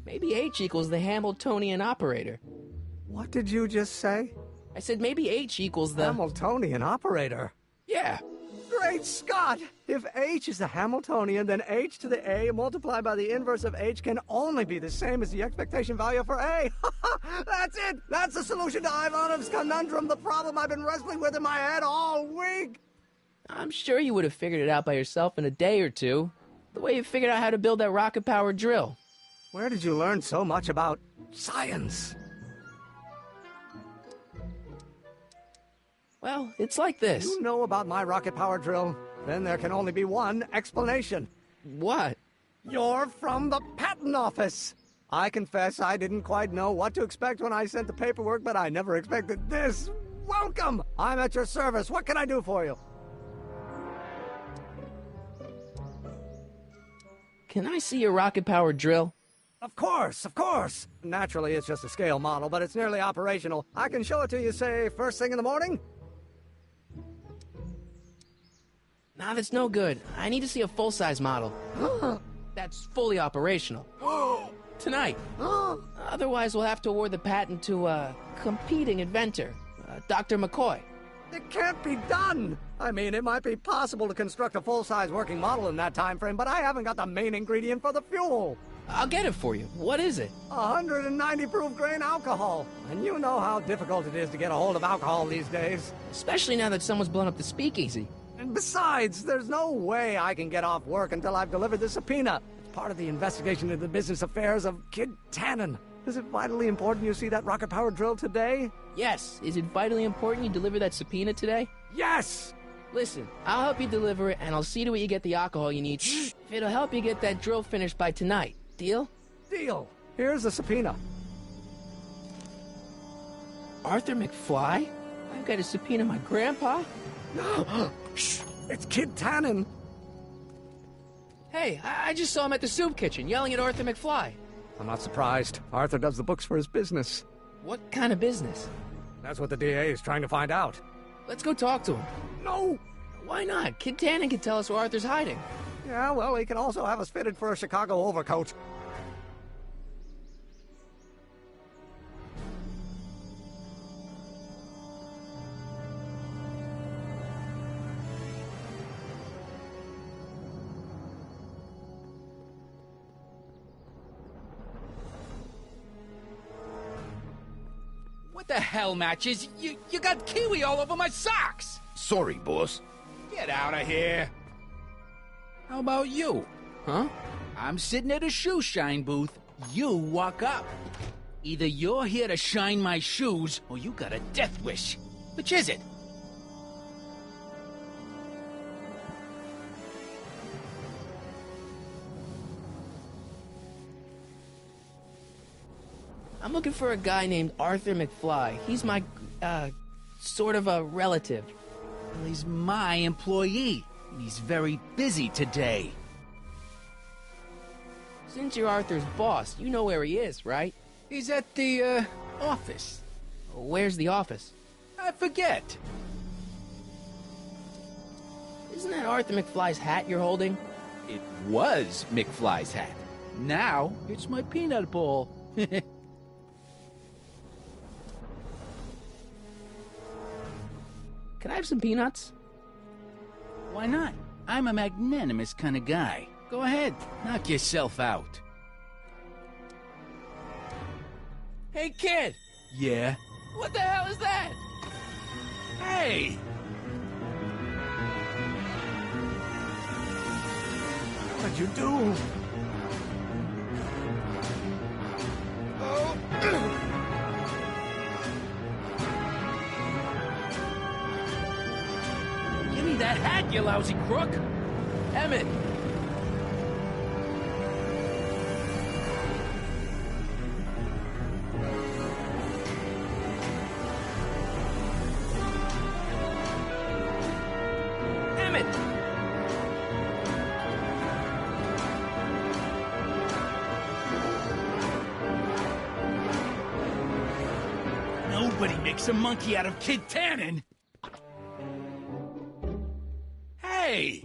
Maybe H equals the Hamiltonian operator. What did you just say? I said maybe H equals the... Hamiltonian operator? Yeah. Great Scott! If H is the Hamiltonian, then H to the A multiplied by the inverse of H can only be the same as the expectation value for A. That's it! That's the solution to Ivanov's conundrum, the problem I've been wrestling with in my head all week! I'm sure you would have figured it out by yourself in a day or two. The way you figured out how to build that rocket-powered drill. Where did you learn so much about science? Well, it's like this. You know about my rocket power drill? Then there can only be one explanation. What? You're from the patent office. I confess I didn't quite know what to expect when I sent the paperwork, but I never expected this. Welcome! I'm at your service. What can I do for you? Can I see your rocket-powered drill? Of course, of course. Naturally, it's just a scale model, but it's nearly operational. I can show it to you, say, first thing in the morning? Nah, that's no good. I need to see a full-size model. That's fully operational. Tonight. Otherwise, we'll have to award the patent to a competing inventor, Dr. McCoy. It can't be done! I mean, it might be possible to construct a full-size working model in that time frame, but I haven't got the main ingredient for the fuel. I'll get it for you. What is it? 190 proof grain alcohol. And you know how difficult it is to get a hold of alcohol these days. Especially now that someone's blown up the speakeasy. And besides, there's no way I can get off work until I've delivered the subpoena. It's part of the investigation into the business affairs of Kid Tannen. Is it vitally important you see that rocket-powered drill today? Yes. Is it vitally important you deliver that subpoena today? Yes! Listen, I'll help you deliver it, and I'll see to it you get the alcohol you need. If it'll help you get that drill finished by tonight. Deal? Deal. Here's the subpoena. Arthur McFly? I've got to subpoena my grandpa? No! Shh! It's Kid Tannen! Hey, I just saw him at the soup kitchen, yelling at Arthur McFly. I'm not surprised. Arthur does the books for his business. What kind of business? That's what the DA is trying to find out. Let's go talk to him. No! Why not? Kid Tannen can tell us where Arthur's hiding. Yeah, well, he can also have us fitted for a Chicago overcoat. What the hell, Matches? You got kiwi all over my socks! Sorry, boss. Get out of here! How about you? Huh? I'm sitting at a shoe shine booth. You walk up. Either you're here to shine my shoes, or you got a death wish. Which is it? I'm looking for a guy named Arthur McFly. He's my, sort of a relative. Well, he's my employee. He's very busy today. Since you're Arthur's boss, you know where he is, right? He's at the, office. Where's the office? I forget. Isn't that Arthur McFly's hat you're holding? It was McFly's hat. Now, it's my peanut ball. Can I have some peanuts? Why not? I'm a magnanimous kind of guy. Go ahead, knock yourself out. Hey, kid! Yeah? What the hell is that? Hey! What'd you do? Give me that hat, you lousy crook! Emmett! Emmett! Nobody makes a monkey out of Kid Tannen! Hey!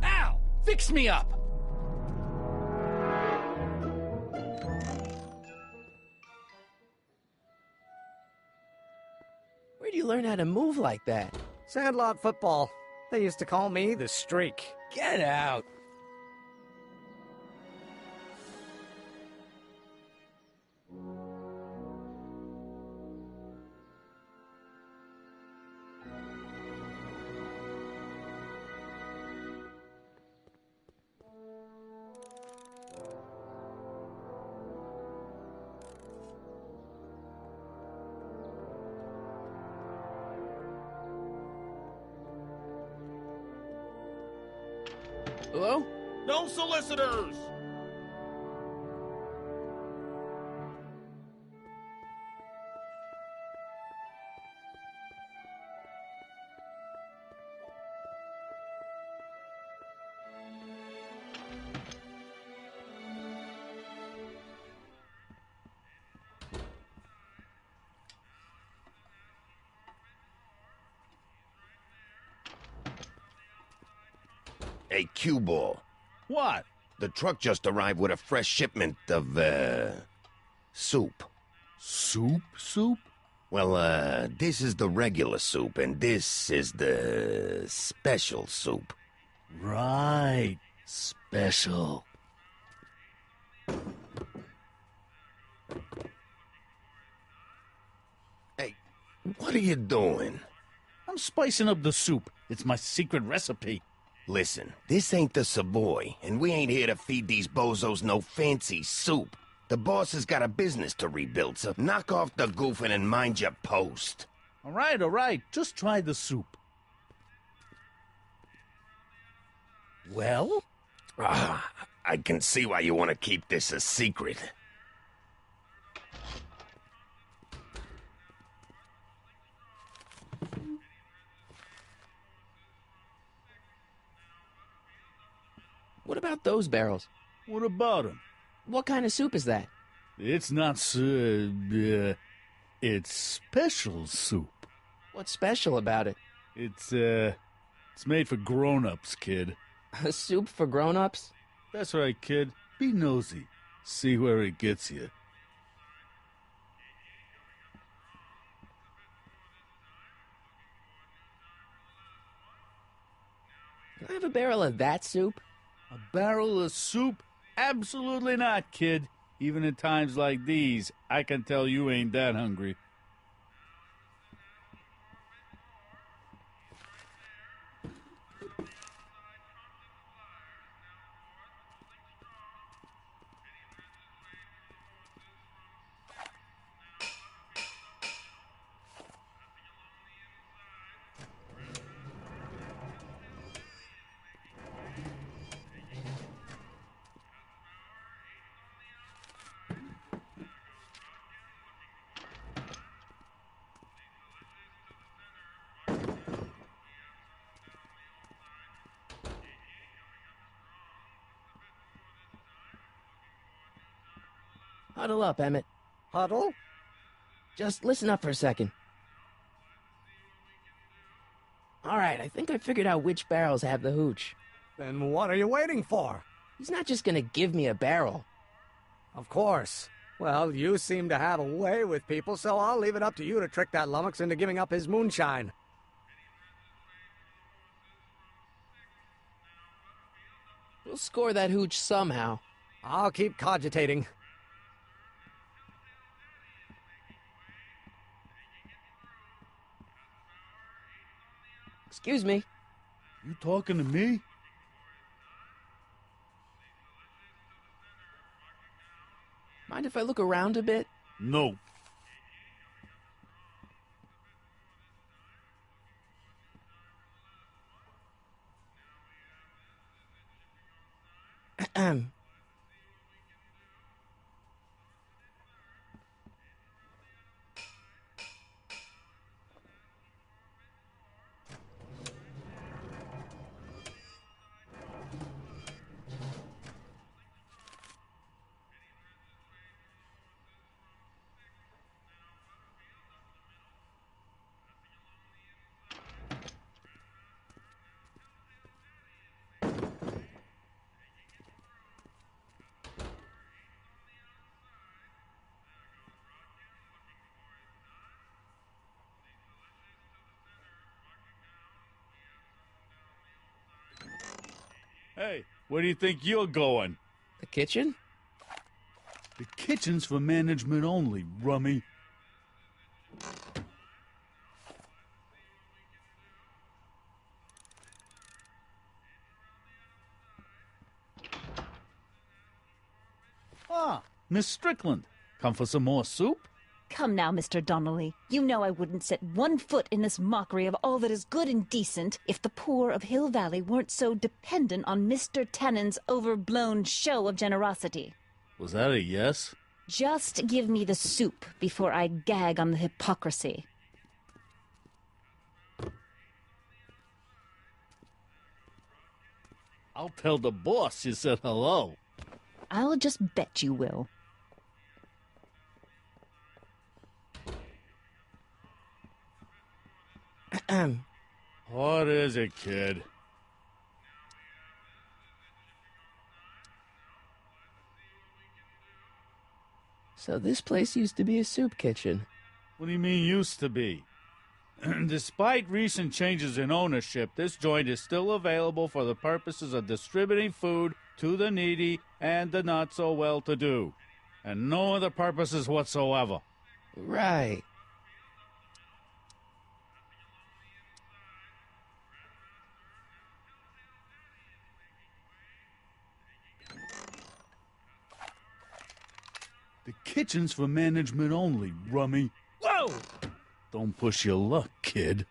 Al! Fix me up! Where'd you learn how to move like that? Sandlot football. They used to call me the Streak. Get out! Hello? No solicitors! Hey, Q-Ball. What? The truck just arrived with a fresh shipment of, soup. Soup? Well, this is the regular soup, and this is the special soup. Right. Special. Hey, what are you doing? I'm spicing up the soup. It's my secret recipe. Listen, this ain't the Savoy, and we ain't here to feed these bozos no fancy soup. The boss has got a business to rebuild, so knock off the goofing and mind your post. All right. Just try the soup. Well? I can see why you want to keep this a secret. What about those barrels? What about them? What kind of soup is that? It's not it's special soup. What's special about it? It's made for grown-ups, kid. A soup for grown-ups? That's right, kid. Be nosy. See where it gets you. Can I have a barrel of that soup? A barrel of soup? Absolutely not, kid. Even in times like these, I can tell you ain't that hungry. Huddle up, Emmett. Huddle? Just listen up for a second. All right, I think I figured out which barrels have the hooch. Then what are you waiting for? He's not just gonna give me a barrel. Of course. Well, you seem to have a way with people, so I'll leave it up to you to trick that lummox into giving up his moonshine. We'll score that hooch somehow. I'll keep cogitating. Excuse me. You talking to me? Mind if I look around a bit? No. Ahem. Hey, where do you think you're going? The kitchen? The kitchen's for management only, rummy. Ah, Miss Strickland. Come for some more soup? Come now, Mr. Donnelly. You know I wouldn't set one foot in this mockery of all that is good and decent if the poor of Hill Valley weren't so dependent on Mr. Tennant's overblown show of generosity. Was that a yes? Just give me the soup before I gag on the hypocrisy. I'll tell the boss you said hello. I'll just bet you will. What is it, kid? So this place used to be a soup kitchen. What do you mean used to be? Despite recent changes in ownership, this joint is still available for the purposes of distributing food to the needy and the not-so-well-to-do. And no other purposes whatsoever. Right. The kitchen's for management only, rummy. Whoa! Don't push your luck, kid.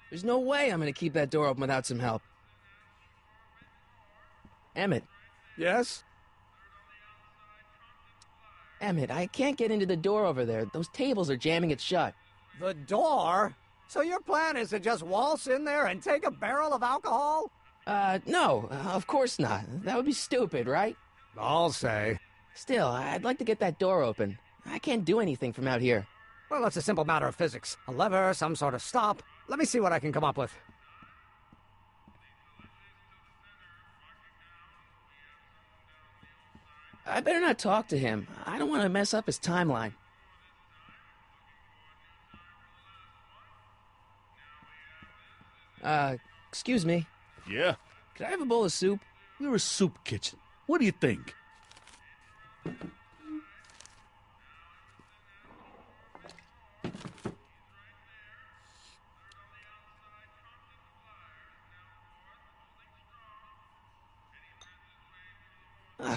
There's no way I'm gonna keep that door open without some help. Emmett. Yes? Emmett, I can't get into the door over there. Those tables are jamming it shut. The door? So your plan is to just waltz in there and take a barrel of alcohol? No, of course not. That would be stupid, right? I'll say. Still, I'd like to get that door open. I can't do anything from out here. Well, it's a simple matter of physics. A lever, some sort of stop. Let me see what I can come up with. I better not talk to him. I don't want to mess up his timeline. Excuse me. Yeah? Could I have a bowl of soup? We're a soup kitchen. What do you think?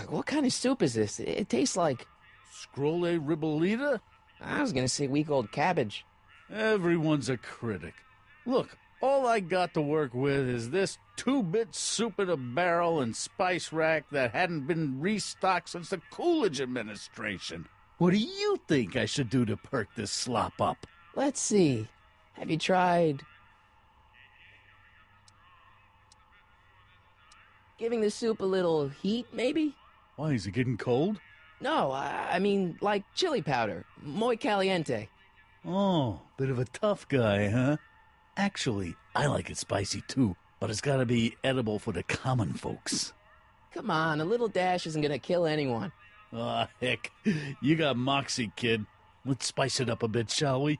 What kind of soup is this? It tastes like... Scrolle ribollita? I was gonna say week-old cabbage. Everyone's a critic. Look, all I got to work with is this 2-bit soup in a barrel and spice rack that hadn't been restocked since the Coolidge administration. What do you think I should do to perk this slop up? Let's see. Have you tried... giving the soup a little heat, maybe? Why, is it getting cold? No, I mean, like chili powder. Muy caliente. Oh, bit of a tough guy, huh? Actually, I like it spicy too, but it's gotta be edible for the common folks. Come on, a little dash isn't gonna kill anyone. Aw, heck. You got moxie, kid. Let's spice it up a bit, shall we?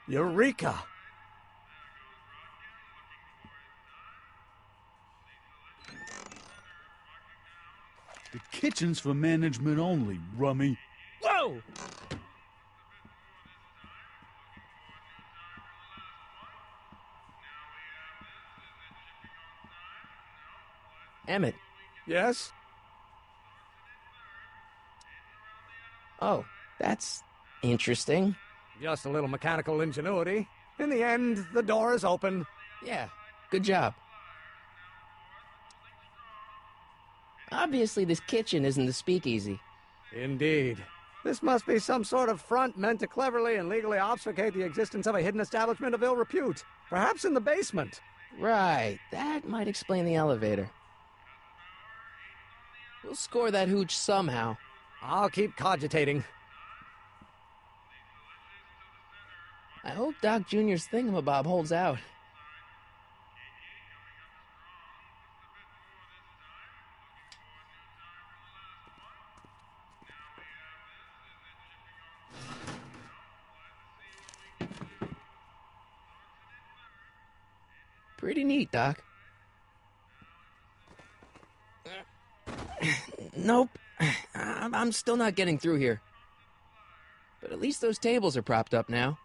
Eureka! The kitchen's for management only, Rummy. Whoa! Emmett. Yes? Oh, that's interesting. Just a little mechanical ingenuity. In the end, the door is open. Yeah, good job. Obviously, this kitchen isn't the speakeasy. Indeed. This must be some sort of front meant to cleverly and legally obfuscate the existence of a hidden establishment of ill repute. Perhaps in the basement. Right, that might explain the elevator. We'll score that hooch somehow. I'll keep cogitating. I hope Doc Jr.'s thingamabob holds out. Pretty neat, Doc. Nope. I'm still not getting through here. But at least those tables are propped up now.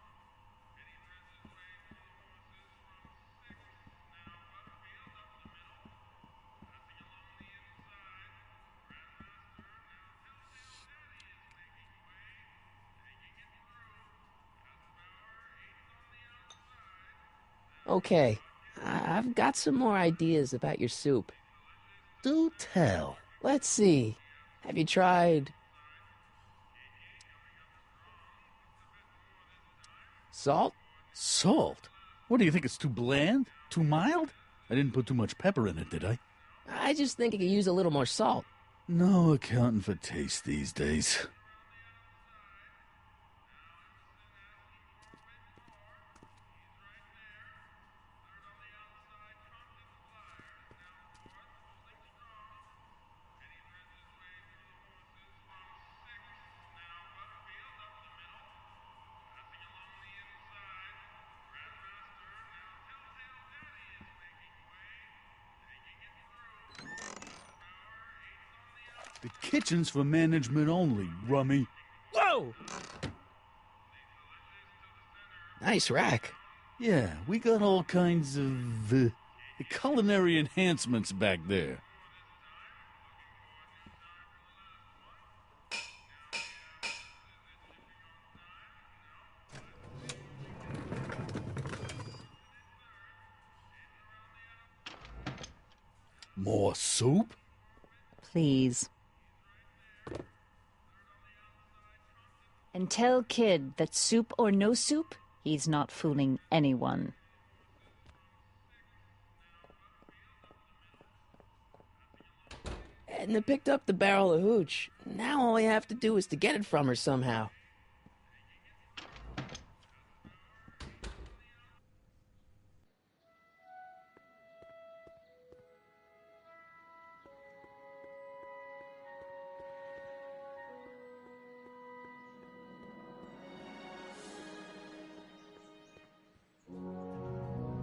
Okay, I've got some more ideas about your soup. Do tell. Let's see. Have you tried salt? Salt? What do you think, it's too bland? Too mild? I didn't put too much pepper in it, did I? I just think it could use a little more salt. No accounting for taste these days. The kitchen's for management only, Rummy. Whoa! Nice rack. Yeah, we got all kinds of culinary enhancements back there. More soup? Please. And tell Kid that soup or no soup, he's not fooling anyone. Edna picked up the barrel of hooch. Now all I have to do is to get it from her somehow.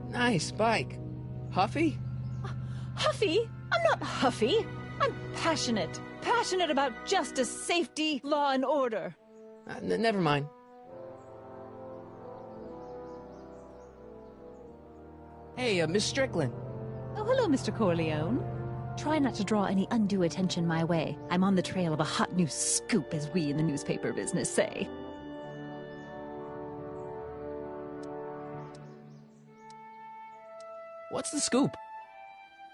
Nice bike. Huffy? Huffy? I'm not huffy. I'm passionate. Passionate about justice, safety, law, and order. Never mind. Hey, Miss Strickland. Oh, hello, Mr. Corleone. Try not to draw any undue attention my way. I'm on the trail of a hot new scoop, as we in the newspaper business say. What's the scoop?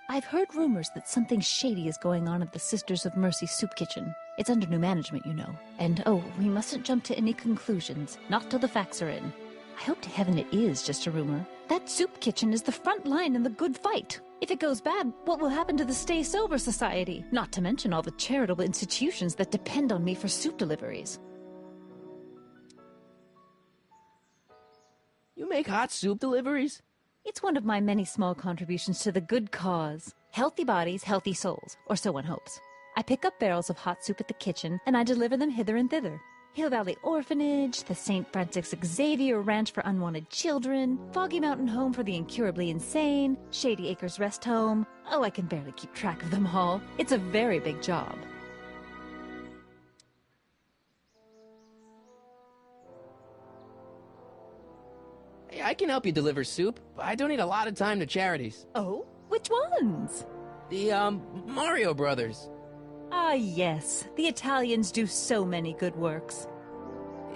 I've heard rumors that something shady is going on at the Sisters of Mercy soup kitchen. It's under new management, you know. And, we mustn't jump to any conclusions. Not till the facts are in. I hope to heaven it is just a rumor. That soup kitchen is the front line in the good fight. If it goes bad, what will happen to the Stay Sober Society? Not to mention all the charitable institutions that depend on me for soup deliveries. You make hot soup deliveries? It's one of my many small contributions to the good cause. Healthy bodies, healthy souls, or so one hopes. I pick up barrels of hot soup at the kitchen, and I deliver them hither and thither. Hill Valley Orphanage, the St. Francis Xavier Ranch for Unwanted Children, Foggy Mountain Home for the Incurably Insane, Shady Acres Rest Home. Oh, I can barely keep track of them all. It's a very big job. Hey, I can help you deliver soup. I donate a lot of time to charities. Oh? Which ones? The, Mario Brothers. Ah, yes. The Italians do so many good works.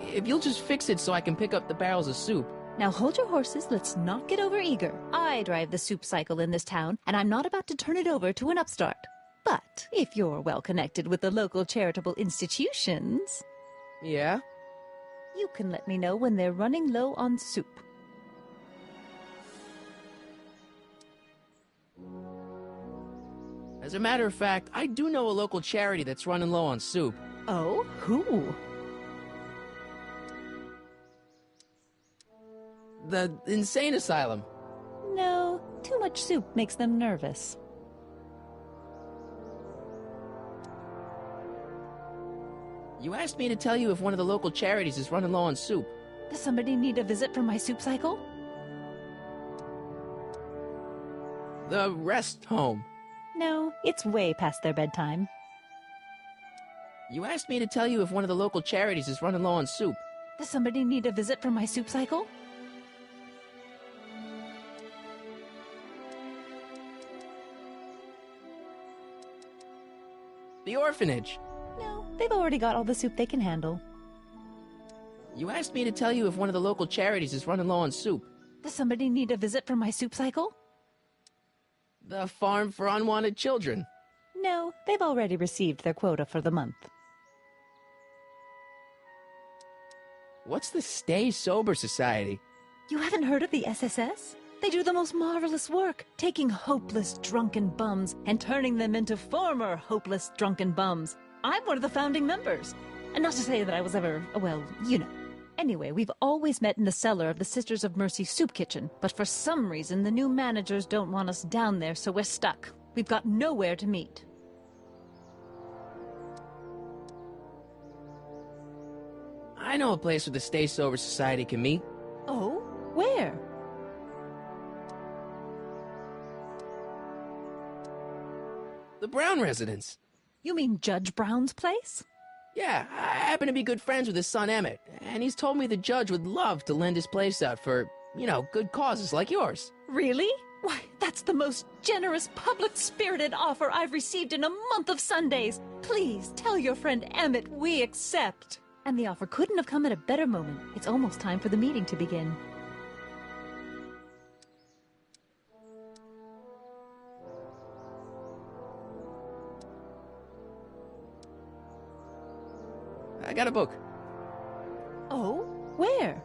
If you'll just fix it so I can pick up the barrels of soup. Now hold your horses, let's not get over-eager. I drive the soup cycle in this town, and I'm not about to turn it over to an upstart. But if you're well connected with the local charitable institutions... Yeah? You can let me know when they're running low on soup. As a matter of fact, I do know a local charity that's running low on soup. Oh? Who? The Insane Asylum. No, too much soup makes them nervous. You asked me to tell you if one of the local charities is running low on soup. Does somebody need a visit from my soup cycle? The Rest Home. No, it's way past their bedtime. You asked me to tell you if one of the local charities is running low on soup. Does somebody need a visit from my soup cycle? The orphanage. No, they've already got all the soup they can handle. You asked me to tell you if one of the local charities is running low on soup. Does somebody need a visit from my soup cycle? The Farm for Unwanted Children. No, they've already received their quota for the month. What's the Stay Sober Society? You haven't heard of the SSS? They do the most marvelous work, taking hopeless drunken bums and turning them into former hopeless drunken bums. I'm one of the founding members. And not to say that I was ever, well, you know. Anyway, we've always met in the cellar of the Sisters of Mercy soup kitchen, but for some reason the new managers don't want us down there, so we're stuck. We've got nowhere to meet. I know a place where the Stay Sober Society can meet. Oh? Where? The Brown residence. You mean Judge Brown's place? Yeah, I happen to be good friends with his son Emmett, and he's told me the judge would love to lend his place out for, you know, good causes like yours. Really? Why, that's the most generous, public-spirited offer I've received in a month of Sundays. Please, tell your friend Emmett we accept. And the offer couldn't have come at a better moment. It's almost time for the meeting to begin. I got a book. Oh? Where?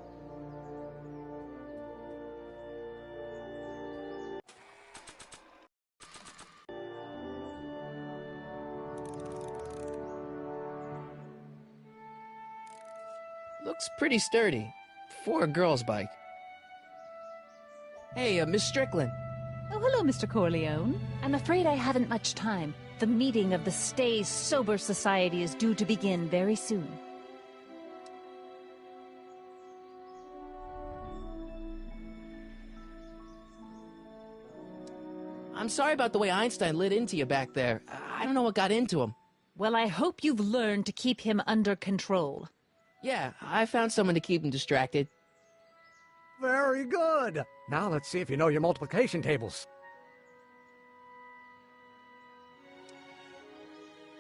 Looks pretty sturdy. For a girl's bike. Hey, Miss Strickland. Oh, hello, Mr. Corleone. I'm afraid I haven't much time. The meeting of the Stay Sober Society is due to begin very soon. I'm sorry about the way Einstein lit into you back there. I don't know what got into him. Well, I hope you've learned to keep him under control. Yeah, I found someone to keep him distracted. Very good. Now let's see if you know your multiplication tables.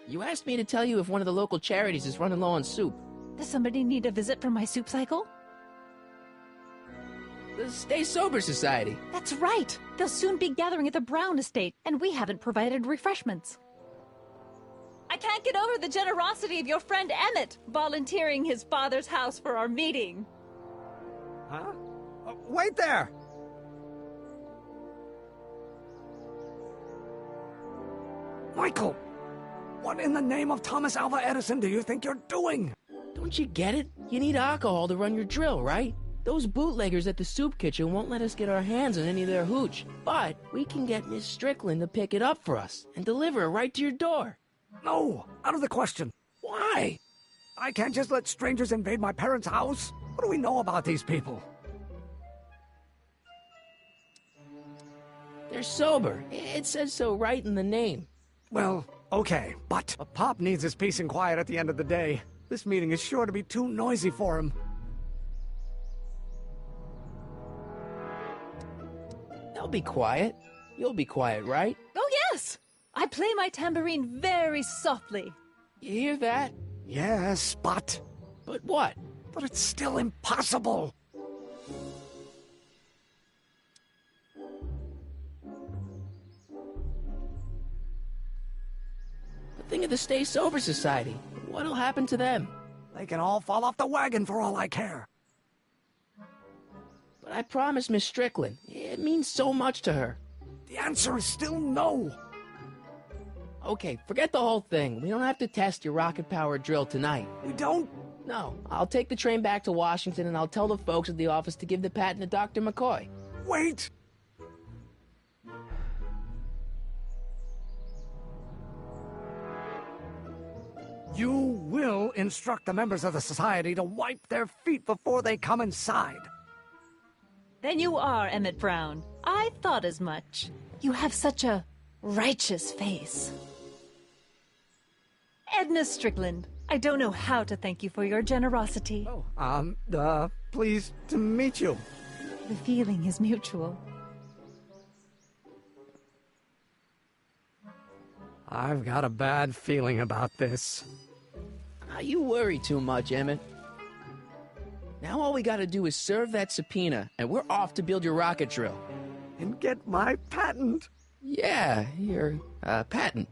You asked me to tell you if one of the local charities is running low on soup. Does somebody need a visit from my soup cycle? The Stay Sober Society. That's right. They'll soon be gathering at the Brown estate, and we haven't provided refreshments. I can't get over the generosity of your friend Emmett, volunteering his father's house for our meeting. Huh? Wait there! Michael! What in the name of Thomas Alva Edison do you think you're doing? Don't you get it? You need alcohol to run your drill, right? Those bootleggers at the soup kitchen won't let us get our hands on any of their hooch. But we can get Miss Strickland to pick it up for us and deliver it right to your door. No, out of the question. Why? I can't just let strangers invade my parents' house. What do we know about these people? They're sober. It says so right in the name. Well, okay, but Pop needs his peace and quiet at the end of the day. This meeting is sure to be too noisy for him. They'll be quiet. You'll be quiet, right? Oh, yes! I play my tambourine very softly. You hear that? Yes, but... But what? But it's still impossible. But think of the Stay Sober Society. What'll happen to them? They can all fall off the wagon for all I care. But I promised Miss Strickland. It means so much to her. The answer is still no. Okay, forget the whole thing. We don't have to test your rocket-powered drill tonight. We don't? No. I'll take the train back to Washington and I'll tell the folks at the office to give the patent to Dr. McCoy. Wait! You will instruct the members of the society to wipe their feet before they come inside. Then you are Emmett Brown. I thought as much. You have such a righteous face. Edna Strickland, I don't know how to thank you for your generosity. Pleased to meet you. The feeling is mutual. I've got a bad feeling about this. You worry too much, Emmett. Now all we gotta do is serve that subpoena, and we're off to build your rocket drill. And get my patent. Yeah, your patent.